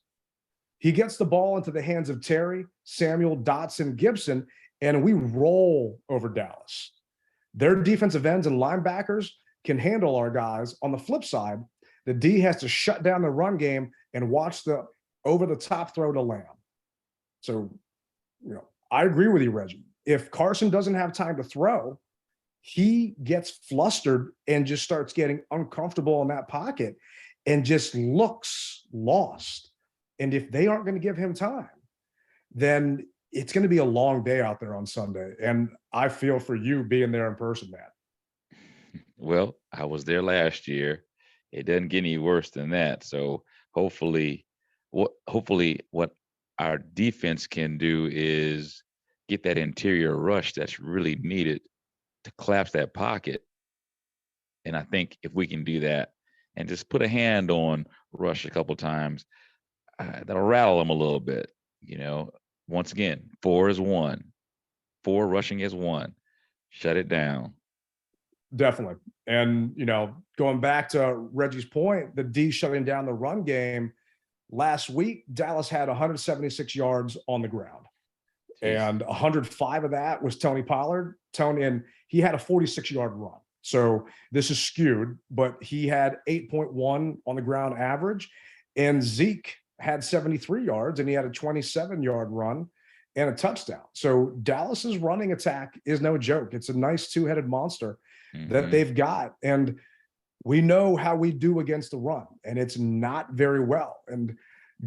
He gets the ball into the hands of Terry, Samuel, Dotson, Gibson, and we roll over Dallas. Their defensive ends and linebackers can handle our guys. On the flip side, the D has to shut down the run game and watch the over-the-top throw to Lamb. So, you know, I agree with you, Reggie. If Carson doesn't have time to throw, he gets flustered and just starts getting uncomfortable in that pocket and just looks lost. And if they aren't going to give him time, then it's going to be a long day out there on Sunday. And I feel for you being there in person, Matt. Well, I was there last year. It doesn't get any worse than that. So hopefully what our defense can do is get that interior rush that's really needed to collapse that pocket. And I think if we can do that and just put a hand on Rush a couple times, that'll rattle them a little bit. You know, once again, 4 is 1. 4 rushing is 1. Shut it down. Definitely. And, you know, going back to Reggie's point, the D shutting down the run game, last week, Dallas had 176 yards on the ground. And 105 of that was Tony Pollard. And he had a 46-yard run. So this is skewed, but he had 8.1 on the ground average. And Zeke had 73 yards, and he had a 27-yard run and a touchdown. So Dallas's running attack is no joke. It's a nice 2-headed monster that they've got. And we know how we do against the run, and it's not very well. And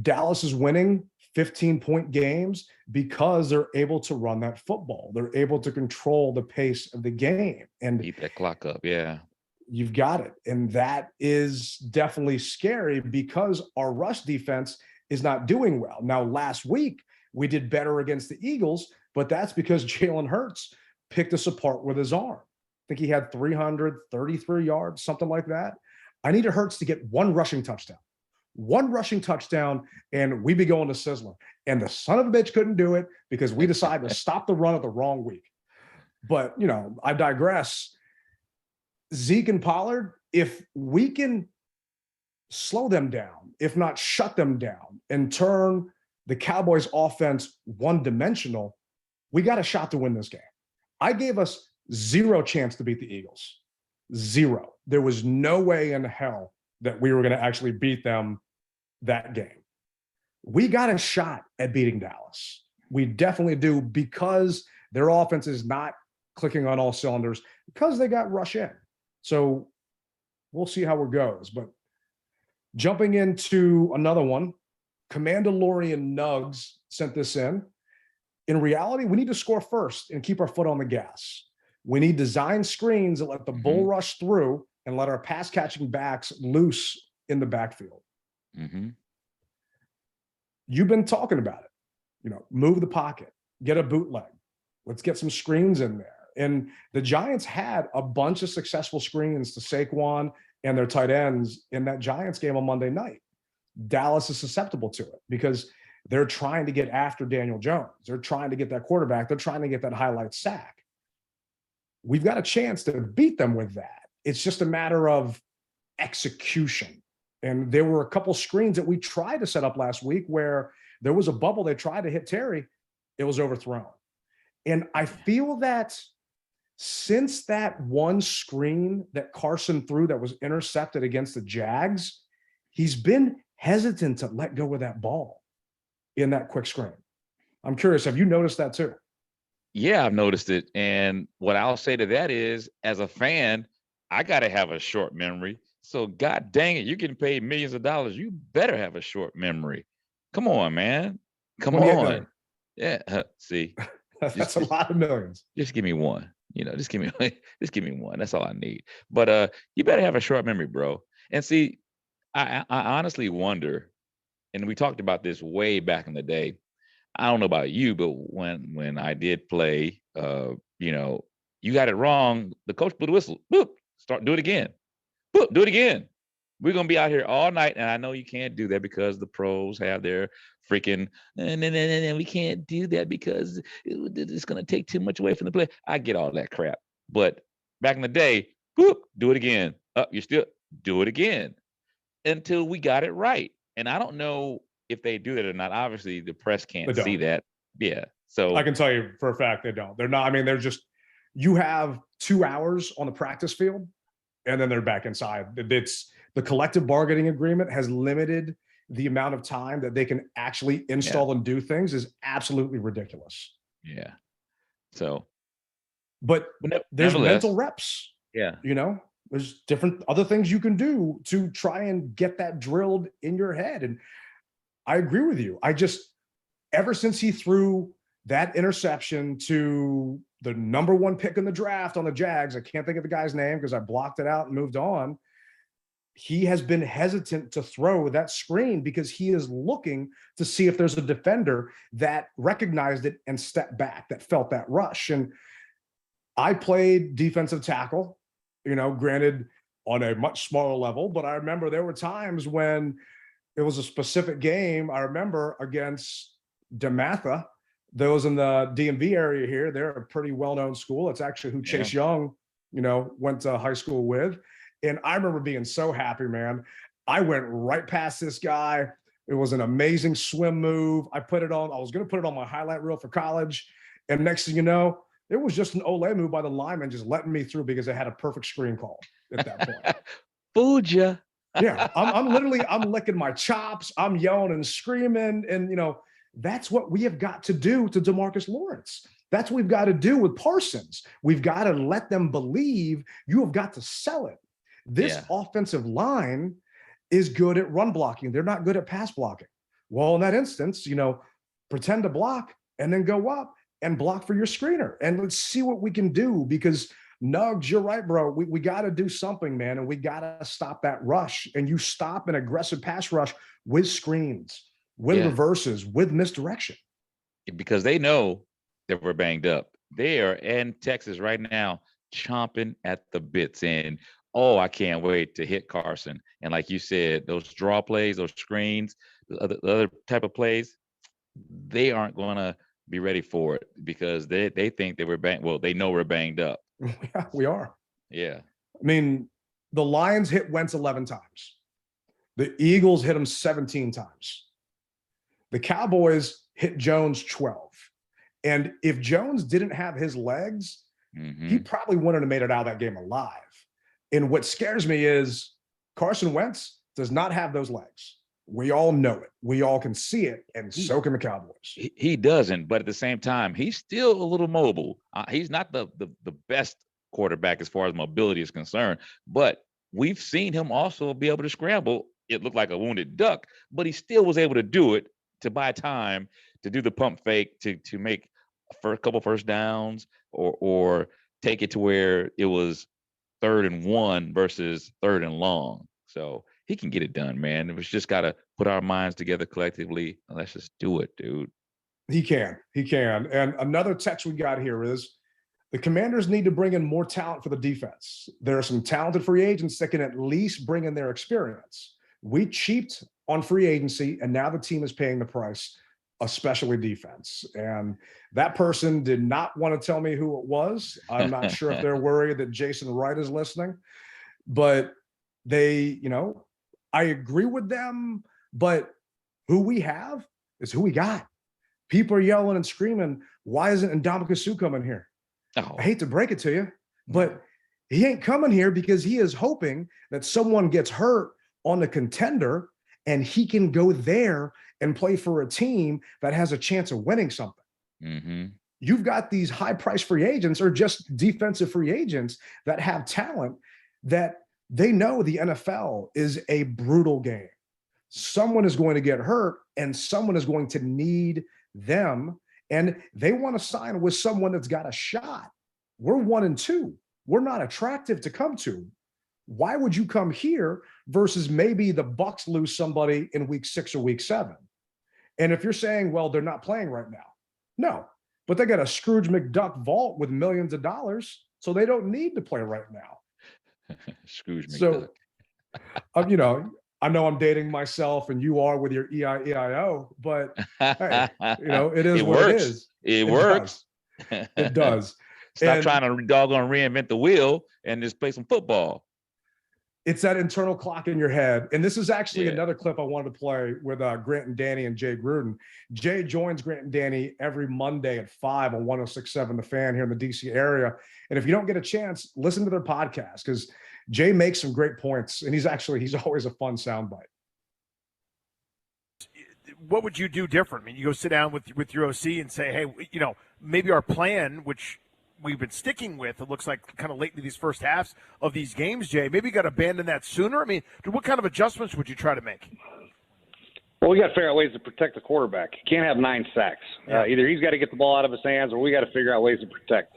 Dallas is winning 15-point games because they're able to run that football. They're able to control the pace of the game and keep that clock up. Yeah. You've got it. And that is definitely scary because our rush defense is not doing well. Now, last week, we did better against the Eagles, but that's because Jalen Hurts picked us apart with his arm. I think he had 333 yards, something like that. I needed Hurts to get one rushing touchdown, and we'd be going to Sizzler. And the son of a bitch couldn't do it because we decided to stop the run at the wrong week. But, you know, I digress. Zeke and Pollard, if we can slow them down, if not shut them down, and turn the Cowboys offense one-dimensional, we got a shot to win this game. I gave us 0 chance to beat the Eagles. 0. There was no way in hell that we were going to actually beat them that game. We got a shot at beating Dallas. We definitely do, because their offense is not clicking on all cylinders because they got rush in. So we'll see how it goes. But Jumping into another one, Commandalorian Nugs sent this in. In reality, we need to score first and keep our foot on the gas. We need design screens that let the bull rush through and let our pass catching backs loose in the backfield. You've been talking about it. You know, move the pocket, get a bootleg. Let's get some screens in there. And the Giants had a bunch of successful screens to Saquon and their tight ends in that Giants game on Monday night. Dallas is susceptible to it because they're trying to get after Daniel Jones. They're trying to get that quarterback. They're trying to get that highlight sack. We've got a chance to beat them with that. It's just a matter of execution. And there were a couple screens that we tried to set up last week where there was a bubble. They tried to hit Terry. It was overthrown. And I feel that since that one screen that Carson threw that was intercepted against the Jags, he's been hesitant to let go of that ball in that quick screen. I'm curious, have you noticed that too? Yeah, I've noticed it. And what I'll say to that is, as a fan, I got to have a short memory. So God dang it, you're getting paid millions of dollars. You better have a short memory. Come on, man. Come on. Yeah. See, that's a lot of millions. Just give me one. You know, just give me one. That's all I need. But you better have a short memory, bro. And see, I honestly wonder, and we talked about this way back in the day. I don't know about you, but when I did play, you know, you got it wrong. The coach blew the whistle. Boop, do it again. Boop, do it again. We're gonna be out here all night, and I know you can't do that because the pros have their freaking. And we can't do that because it's gonna take too much away from the play. I get all that crap, but back in the day, boop, do it again. You still do it again until we got it right. And I don't know if they do that or not. Obviously, the press can't see that. Yeah. So I can tell you for a fact they don't. They're not. I mean, they're just. You have 2 hours on the practice field, and then they're back inside. It's the collective bargaining agreement has limited the amount of time that they can actually install and do things is absolutely ridiculous. Yeah. So, but there's mental reps. Yeah. You know, there's different other things you can do to try and get that drilled in your head. And I agree with you. Ever since he threw that interception to the number 1 pick in the draft on the Jags, I can't think of the guy's name because I blocked it out and moved on. He has been hesitant to throw that screen because he is looking to see if there's a defender that recognized it and stepped back, that felt that rush. And I played defensive tackle, you know, granted on a much smaller level, but I remember there were times when it was a specific game. I remember against DeMatha, those in the DMV area here, they're a pretty well-known school. It's actually who Chase Young, you know, went to high school with. And I remember being so happy, man. I went right past this guy. It was an amazing swim move. I was going to put it on my highlight reel for college. And next thing you know, it was just an Olay move by the lineman just letting me through because they had a perfect screen call at that point. Fooled ya. Yeah, I'm licking my chops. I'm yelling and screaming. And, you know, that's what we have got to do to DeMarcus Lawrence. That's what we've got to do with Parsons. We've got to let them believe. You have got to sell it. This offensive line is good at run blocking. They're not good at pass blocking. Well, in that instance, you know, pretend to block and then go up and block for your screener. And let's see what we can do because Nugs, you're right, bro. We got to do something, man. And we got to stop that rush. And you stop an aggressive pass rush with screens, with reverses, with misdirection. Because they know that we're banged up. They are in Texas right now chomping at the bits. And oh, I can't wait to hit Carson. And like you said, those draw plays, those screens, the other type of plays, they aren't going to be ready for it because they think that we're banged. Well, they know we're banged up. Yeah, we are. Yeah. I mean, the Lions hit Wentz 11 times. The Eagles hit him 17 times. The Cowboys hit Jones 12. And if Jones didn't have his legs, he probably wouldn't have made it out of that game alive. And what scares me is Carson Wentz does not have those legs. We all know it. We all can see it, and so can the Cowboys. He doesn't, but at the same time, he's still a little mobile. He's not the best quarterback as far as mobility is concerned, but we've seen him also be able to scramble it looked like a wounded duck, but he still was able to do it, to buy time, to do the pump fake, to make a couple first downs, or take it to where it was 3rd and 1 versus 3rd and long. So he can get it done, man. We've just got to put our minds together collectively, and let's just do it, dude. He can. And another text we got here is, the Commanders need to bring in more talent for the defense. There are some talented free agents that can at least bring in their experience. We cheaped on free agency, and now the team is paying the price, especially defense. And that person did not want to tell me who it was. I'm not sure if they're worried that Jason Wright is listening, but they, I agree with them, but who we have is who we got. People are yelling and screaming, why isn't Ndamukong Suh coming here? Oh. I hate to break it to you, but he ain't coming here because he is hoping that someone gets hurt on the contender and he can go there and play for a team that has a chance of winning something. Mm-hmm. You've got these high-priced free agents, or just defensive free agents, that have talent that they know the NFL is a brutal game. Someone is going to get hurt and someone is going to need them, and they want to sign with someone that's got a shot. We're 1-2. We're not attractive to come to. Why would you come here versus maybe the Bucs lose somebody in week 6 or week 7? And if you're saying, well, they're not playing right now, no, but they got a Scrooge McDuck vault with millions of dollars, so they don't need to play right now. Scrooge McDuck. So, I know I'm dating myself, and you are with your EIEIO, but hey, it is what it is. It works. It does. Stop trying to doggone reinvent the wheel and just play some football. It's that internal clock in your head. And this is actually another clip I wanted to play with Grant and Danny and Jay Gruden. Jay joins Grant and Danny every Monday at 5 on 106.7 The Fan here in the DC area. And if you don't get a chance, listen to their podcast, because Jay makes some great points, and he's always a fun soundbite. What would you do different? I mean, you go sit down with your OC and say, hey, maybe our plan, which we've been sticking with, it looks like kind of late into these first halves of these games, Jay, maybe you got to abandon that sooner. I mean, what kind of adjustments would you try to make? Well, we got to figure out ways to protect the quarterback. You can't have 9 sacks. Yeah. Either he's got to get the ball out of his hands, or we got to figure out ways to protect.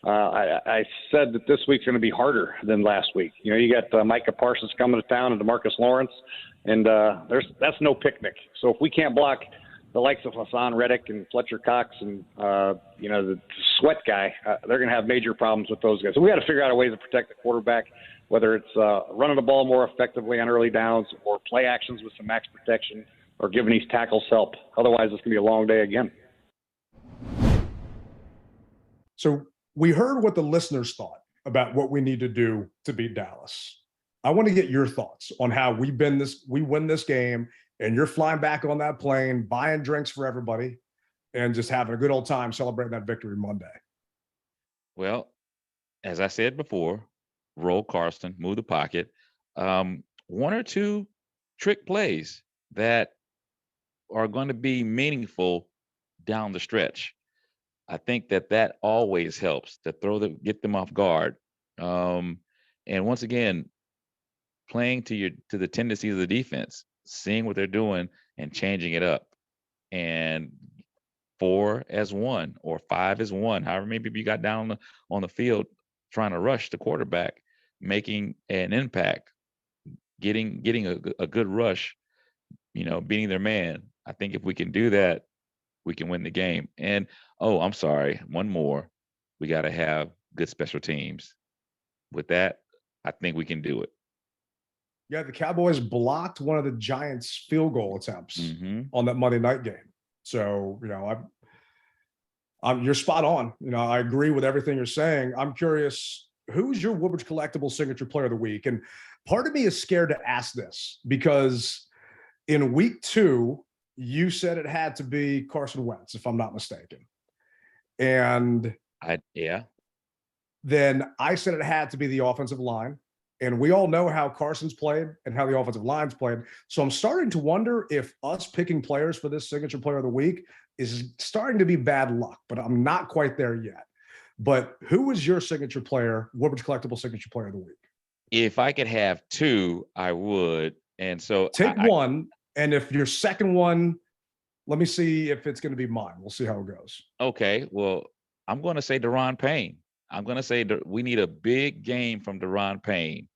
I said that this week's going to be harder than last week. You got Micah Parsons coming to town and DeMarcus Lawrence, and that's no picnic. So if we can't block the likes of Hassan Reddick and Fletcher Cox and the sweat guy, they're going to have major problems with those guys. So we got to figure out a way to protect the quarterback, whether it's running the ball more effectively on early downs, or play actions with some max protection, or giving these tackles help. Otherwise, it's going to be a long day again. So we heard what the listeners thought about what we need to do to beat Dallas. I want to get your thoughts on how we win this game, and you're flying back on that plane, buying drinks for everybody, and just having a good old time celebrating that victory Monday. Well, as I said before, roll Carson, move the pocket. 1 or 2 trick plays that are going to be meaningful down the stretch. I think that always helps to get them off guard. And once again, playing to the tendencies of the defense, seeing what they're doing and changing it up. And 4 as 1 or 5 as 1, however many people you got down on the field trying to rush the quarterback, making an impact, getting a good rush, beating their man. I think if we can do that, we can win the game. And I'm sorry, one more. We got to have good special teams. With that, I think we can do it. Yeah, the Cowboys blocked one of the Giants' field goal attempts on that Monday night game. So, you're spot on. I agree with everything you're saying. I'm curious, who's your Woodbridge Collectibles Signature Player of the Week? And part of me is scared to ask this, because in week 2, you said it had to be Carson Wentz, if I'm not mistaken. And then I said it had to be the offensive line. And we all know how Carson's played and how the offensive line's played. So I'm starting to wonder if us picking players for this Signature Player of the Week is starting to be bad luck, but I'm not quite there yet. But who is your signature player, Woodbridge Collectibles Signature Player of the Week? If I could have 2, I would. And so Take one, and if your second one, let me see if it's going to be mine. We'll see how it goes. Okay, well, I'm going to say Deron Payne. I'm going to say that we need a big game from Deron Payne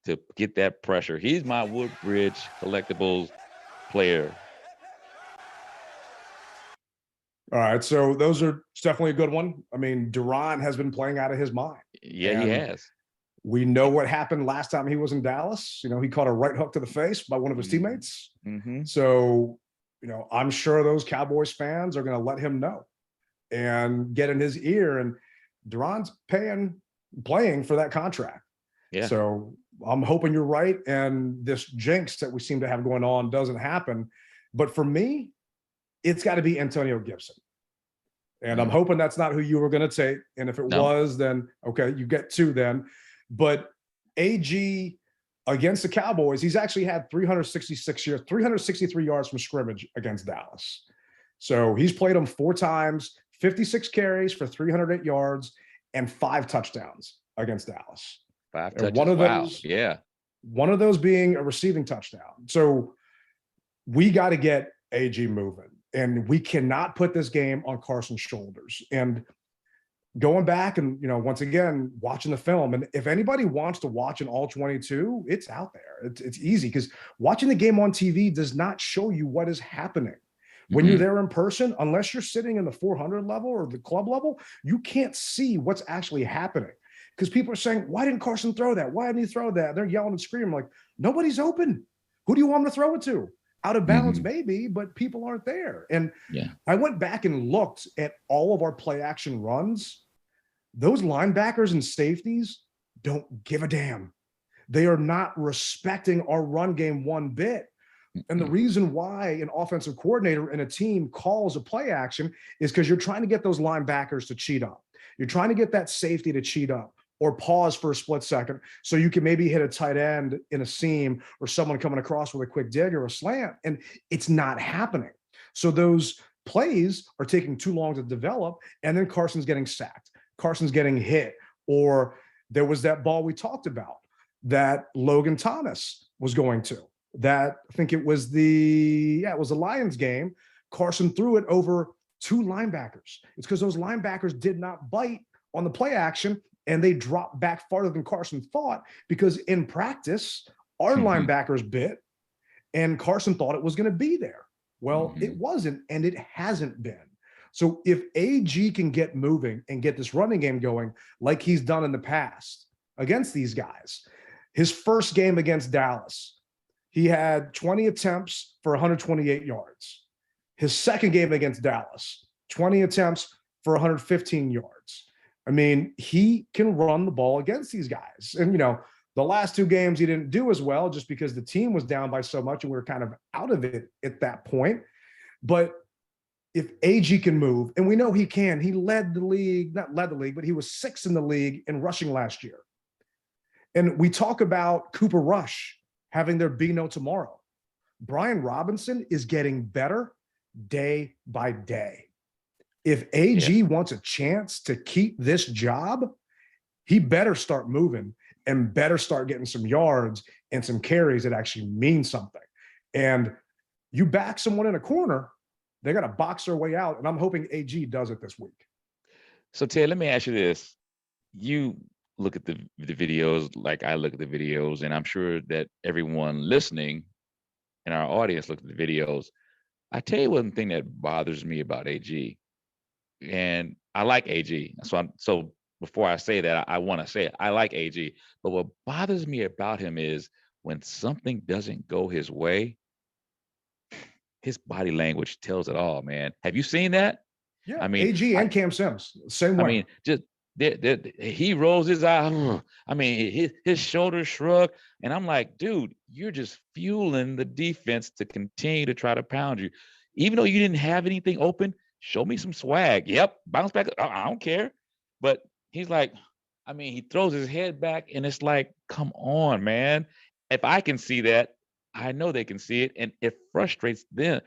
to get that pressure. He's my Woodbridge Collectibles player. All right, so those are definitely a good one. I mean, Deron has been playing out of his mind. Yeah, he has. We know what happened last time he was in Dallas. You know, he caught a right hook to the face by one of his teammates. Mm-hmm. So, you know, I'm sure those Cowboys fans are going to let him know and get in his ear. And Deron's playing for that contract. Yeah. So I'm hoping you're right. And this jinx that we seem to have going on doesn't happen. But for me, it's got to be Antonio Gibson. And I'm hoping that's not who you were going to take. And if it was, then okay, you get two then. But AG against the Cowboys, he's actually had 363 yards from scrimmage against Dallas. So he's played them 4 times, 56 carries for 308 yards and 5 touchdowns against Dallas. 5 and touches. one of Wow. those, Yeah. one of those being a receiving touchdown. So we got to get AG moving, and we cannot put this game on Carson's shoulders. And going back and, you know, once again, watching the film, and if anybody wants to watch an all 22, it's out there. It's easy, because watching the game on TV does not show you what is happening. When you're there in person, unless you're sitting in the 400 level or the club level, you can't see what's actually happening. Because people are saying, why didn't Carson throw that? Why didn't he throw that? They're yelling and screaming like, nobody's open. Who do you want him to throw it to? Out of bounds, maybe, but people aren't there. And I went back and looked at all of our play action runs. Those linebackers and safeties don't give a damn. They are not respecting our run game one bit. And the reason why an offensive coordinator and a team calls a play action is because you're trying to get those linebackers to cheat up. You're trying to get that safety to cheat up or pause for a split second so you can maybe hit a tight end in a seam or someone coming across with a quick dig or a slant, and it's not happening. So those plays are taking too long to develop, and then Carson's getting sacked. Carson's getting hit, or there was that ball we talked about that Logan Thomas was going to. That I think it was the Lions game. Carson threw it over 2 linebackers. It's because those linebackers did not bite on the play action, and they dropped back farther than Carson thought, because in practice, our linebackers bit, and Carson thought it was going to be there. Well, it wasn't, and it hasn't been. So if AG can get moving and get this running game going like he's done in the past against these guys, his first game against Dallas, he had 20 attempts for 128 yards. His second game against Dallas, 20 attempts for 115 yards. I mean, he can run the ball against these guys. And, you know, the last 2 games he didn't do as well just because the team was down by so much and we were kind of out of it at that point. But if AG can move, and we know he can, he led the league, not led the league, but he was 6th in the league in rushing last year. And we talk about Cooper Rush having their be no tomorrow. Brian Robinson is getting better day by day. If AG wants a chance to keep this job, he better start moving and better start getting some yards and some carries that actually mean something. And you back someone in a corner, they got to box their way out. And I'm hoping AG does it this week. So Ted, let me ask you this. You look at the videos like I look at the videos, and I'm sure that everyone listening in our audience look at the videos. I tell you one thing that bothers me about AG, and I like AG. So before I say that, I want to say it. I like AG, but what bothers me about him is when something doesn't go his way, his body language tells it all, man. Have you seen that? Yeah, I mean, AG and Cam Sims, same way. I mean, just he rolls his eye. I mean, his shoulders shrug, and I'm like, dude, you're just fueling the defense to continue to try to pound you, even though you didn't have anything open. Show me some swag. Yep, bounce back. I don't care. But he's like, I mean, he throws his head back, and it's like, come on, man. If I can see that, I know they can see it, and it frustrates them.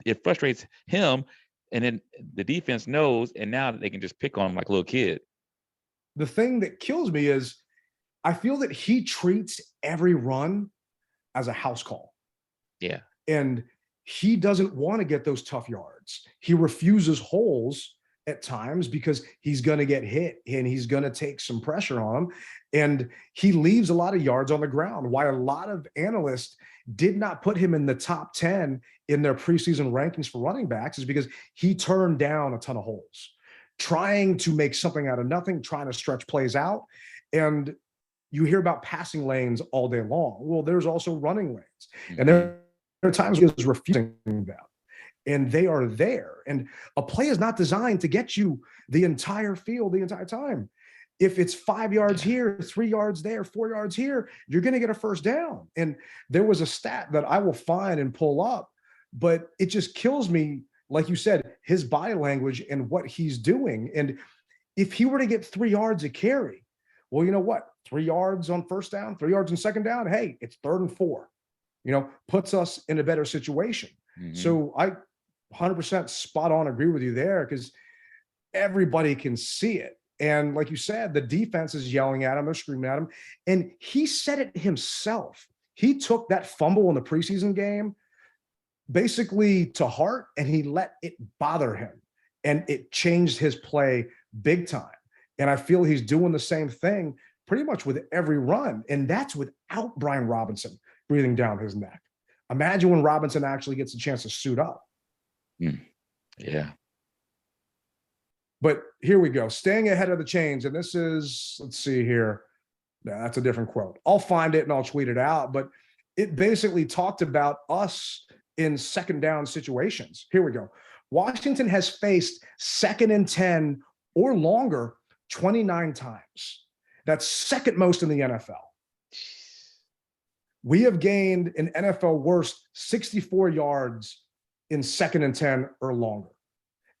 It frustrates him, and then the defense knows, and now they can just pick on him like a little kid. The thing that kills me is I feel that he treats every run as a house call. Yeah. And he doesn't want to get those tough yards. He refuses holes at times because he's going to get hit and he's going to take some pressure on him. And he leaves a lot of yards on the ground. Why a lot of analysts did not put him in the top 10 in their preseason rankings for running backs is because he turned down a ton of holes, trying to make something out of nothing, trying to stretch plays out. And you hear about passing lanes all day long. Well, there's also running lanes. And there are times when he's refusing them. And they are there. And a play is not designed to get you the entire field the entire time. If it's 5 yards here, 3 yards there, 4 yards here, you're going to get a first down. And there was a stat that I will find and pull up, but it just kills me, like you said, his body language and what he's doing. And if he were to get 3 yards a carry, well, you know what? 3 yards on first down, 3 yards on second down. Hey, it's 3rd and 4, puts us in a better situation. So I 100% spot on agree with you there because everybody can see it. And like you said, the defense is yelling at him, they're screaming at him. And he said it himself. He took that fumble in the preseason game basically to heart and he let it bother him. And it changed his play big time. And I feel he's doing the same thing pretty much with every run. And that's without Brian Robinson breathing down his neck. Imagine when Robinson actually gets a chance to suit up. Yeah. But here we go. Staying ahead of the chains. And this is, let's see here. No, that's a different quote. I'll find it and I'll tweet it out. But it basically talked about us in second down situations. Here we go. Washington has faced 2nd and 10 or longer 29 times. That's second most in the NFL. We have gained an NFL worst 64 yards in 2nd and 10 or longer.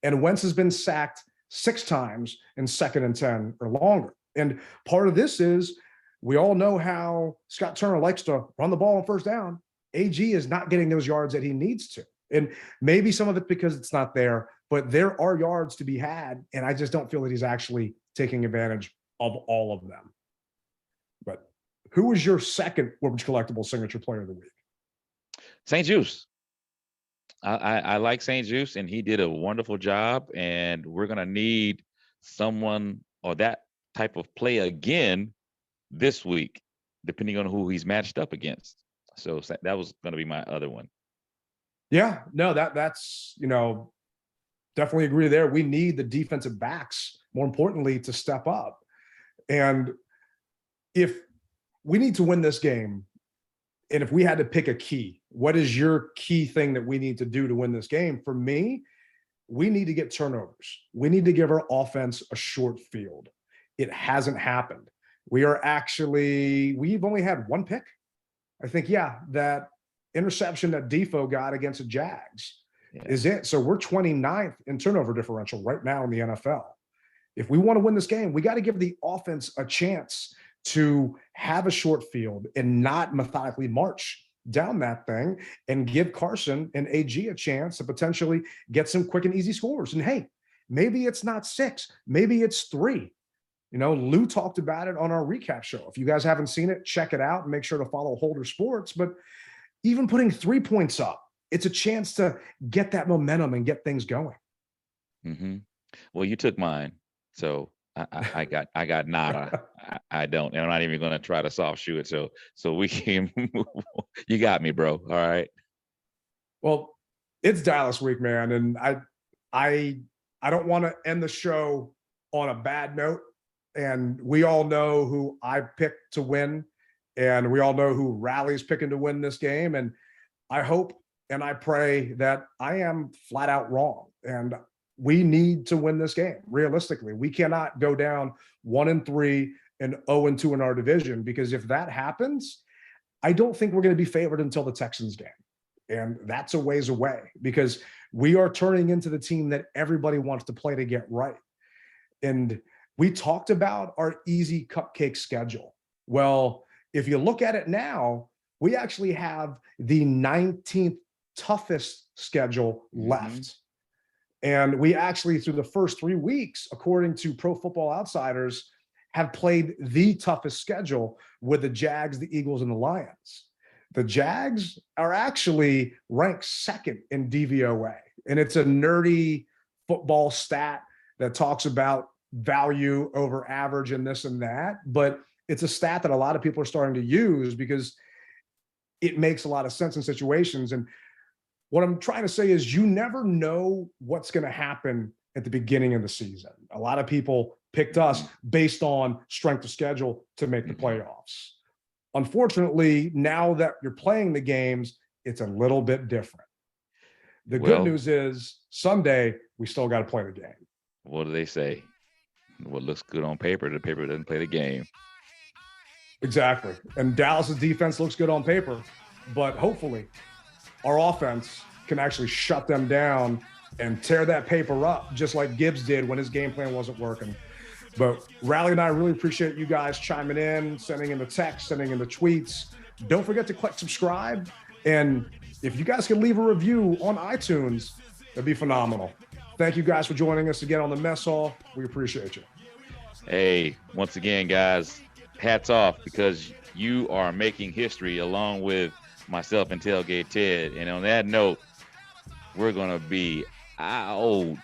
And Wentz has been sacked 6 times in 2nd and 10 or longer. And part of this is we all know how Scott Turner likes to run the ball on first down. AG is not getting those yards that he needs to. And maybe some of it because it's not there, but there are yards to be had. And I just don't feel that he's actually taking advantage of all of them. But who was your second Woodbridge Collectibles Signature Player of the Week? St. Juice. I like St. Juice, and he did a wonderful job. And we're going to need someone or that type of play again this week, depending on who he's matched up against. So that was going to be my other one. Yeah, no, that's, definitely agree there. We need the defensive backs, more importantly, to step up. And if we need to win this game, and if we had to pick a key, what is your key thing that we need to do to win this game? For me, we need to get turnovers. We need to give our offense a short field. It hasn't happened. We've only had 1 pick. I think, that interception that Defo got against the Jags is it. So we're 29th in turnover differential right now in the NFL. If we want to win this game, we got to give the offense a chance to have a short field and not methodically march down that thing and give Carson and AG a chance to potentially get some quick and easy scores. And hey, maybe it's not 6, maybe it's 3. Lou talked about it on our recap show. If you guys haven't seen it, check it out and make sure to follow Holder Sports. But even putting 3 points up, it's a chance to get that momentum and get things going. Well, you took mine. So I got nada. I don't, and I'm not even going to try to soft shoe it. So we can, you got me, bro. All right. Well, it's Dallas week, man. And I don't want to end the show on a bad note. And we all know who I picked to win. And we all know who Rally's picking to win this game. And I hope and I pray that I am flat out wrong. And we need to win this game. Realistically, we cannot go down 1-3 and 0-2 in our division, because if that happens, I don't think we're going to be favored until the Texans game. And that's a ways away, because we are turning into the team that everybody wants to play to get right. And we talked about our easy cupcake schedule. Well, if you look at it now, we actually have the 19th toughest schedule left. And we actually, through the first 3 weeks, according to Pro Football Outsiders, have played the toughest schedule with the Jags, the Eagles, and the Lions. The Jags are actually ranked second in DVOA. And it's a nerdy football stat that talks about value over average and this and that. But it's a stat that a lot of people are starting to use because it makes a lot of sense in situations. And what I'm trying to say is you never know what's going to happen at the beginning of the season. A lot of people picked us based on strength of schedule to make the playoffs. Unfortunately, now that you're playing the games, it's a little bit different. The good news is Sunday, we still got to play the game. What do they say? What looks good on paper, the paper doesn't play the game. Exactly. And Dallas's defense looks good on paper, but hopefully our offense can actually shut them down and tear that paper up, just like Gibbs did when his game plan wasn't working. But Rally and I really appreciate you guys chiming in, sending in the text, sending in the tweets. Don't forget to click subscribe. And if you guys can leave a review on iTunes, that'd be phenomenal. Thank you guys for joining us again on the Mess Hall. We appreciate you. Hey, once again, guys, hats off because you are making history along with myself and Tailgate Ted. And on that note, we're going to be out.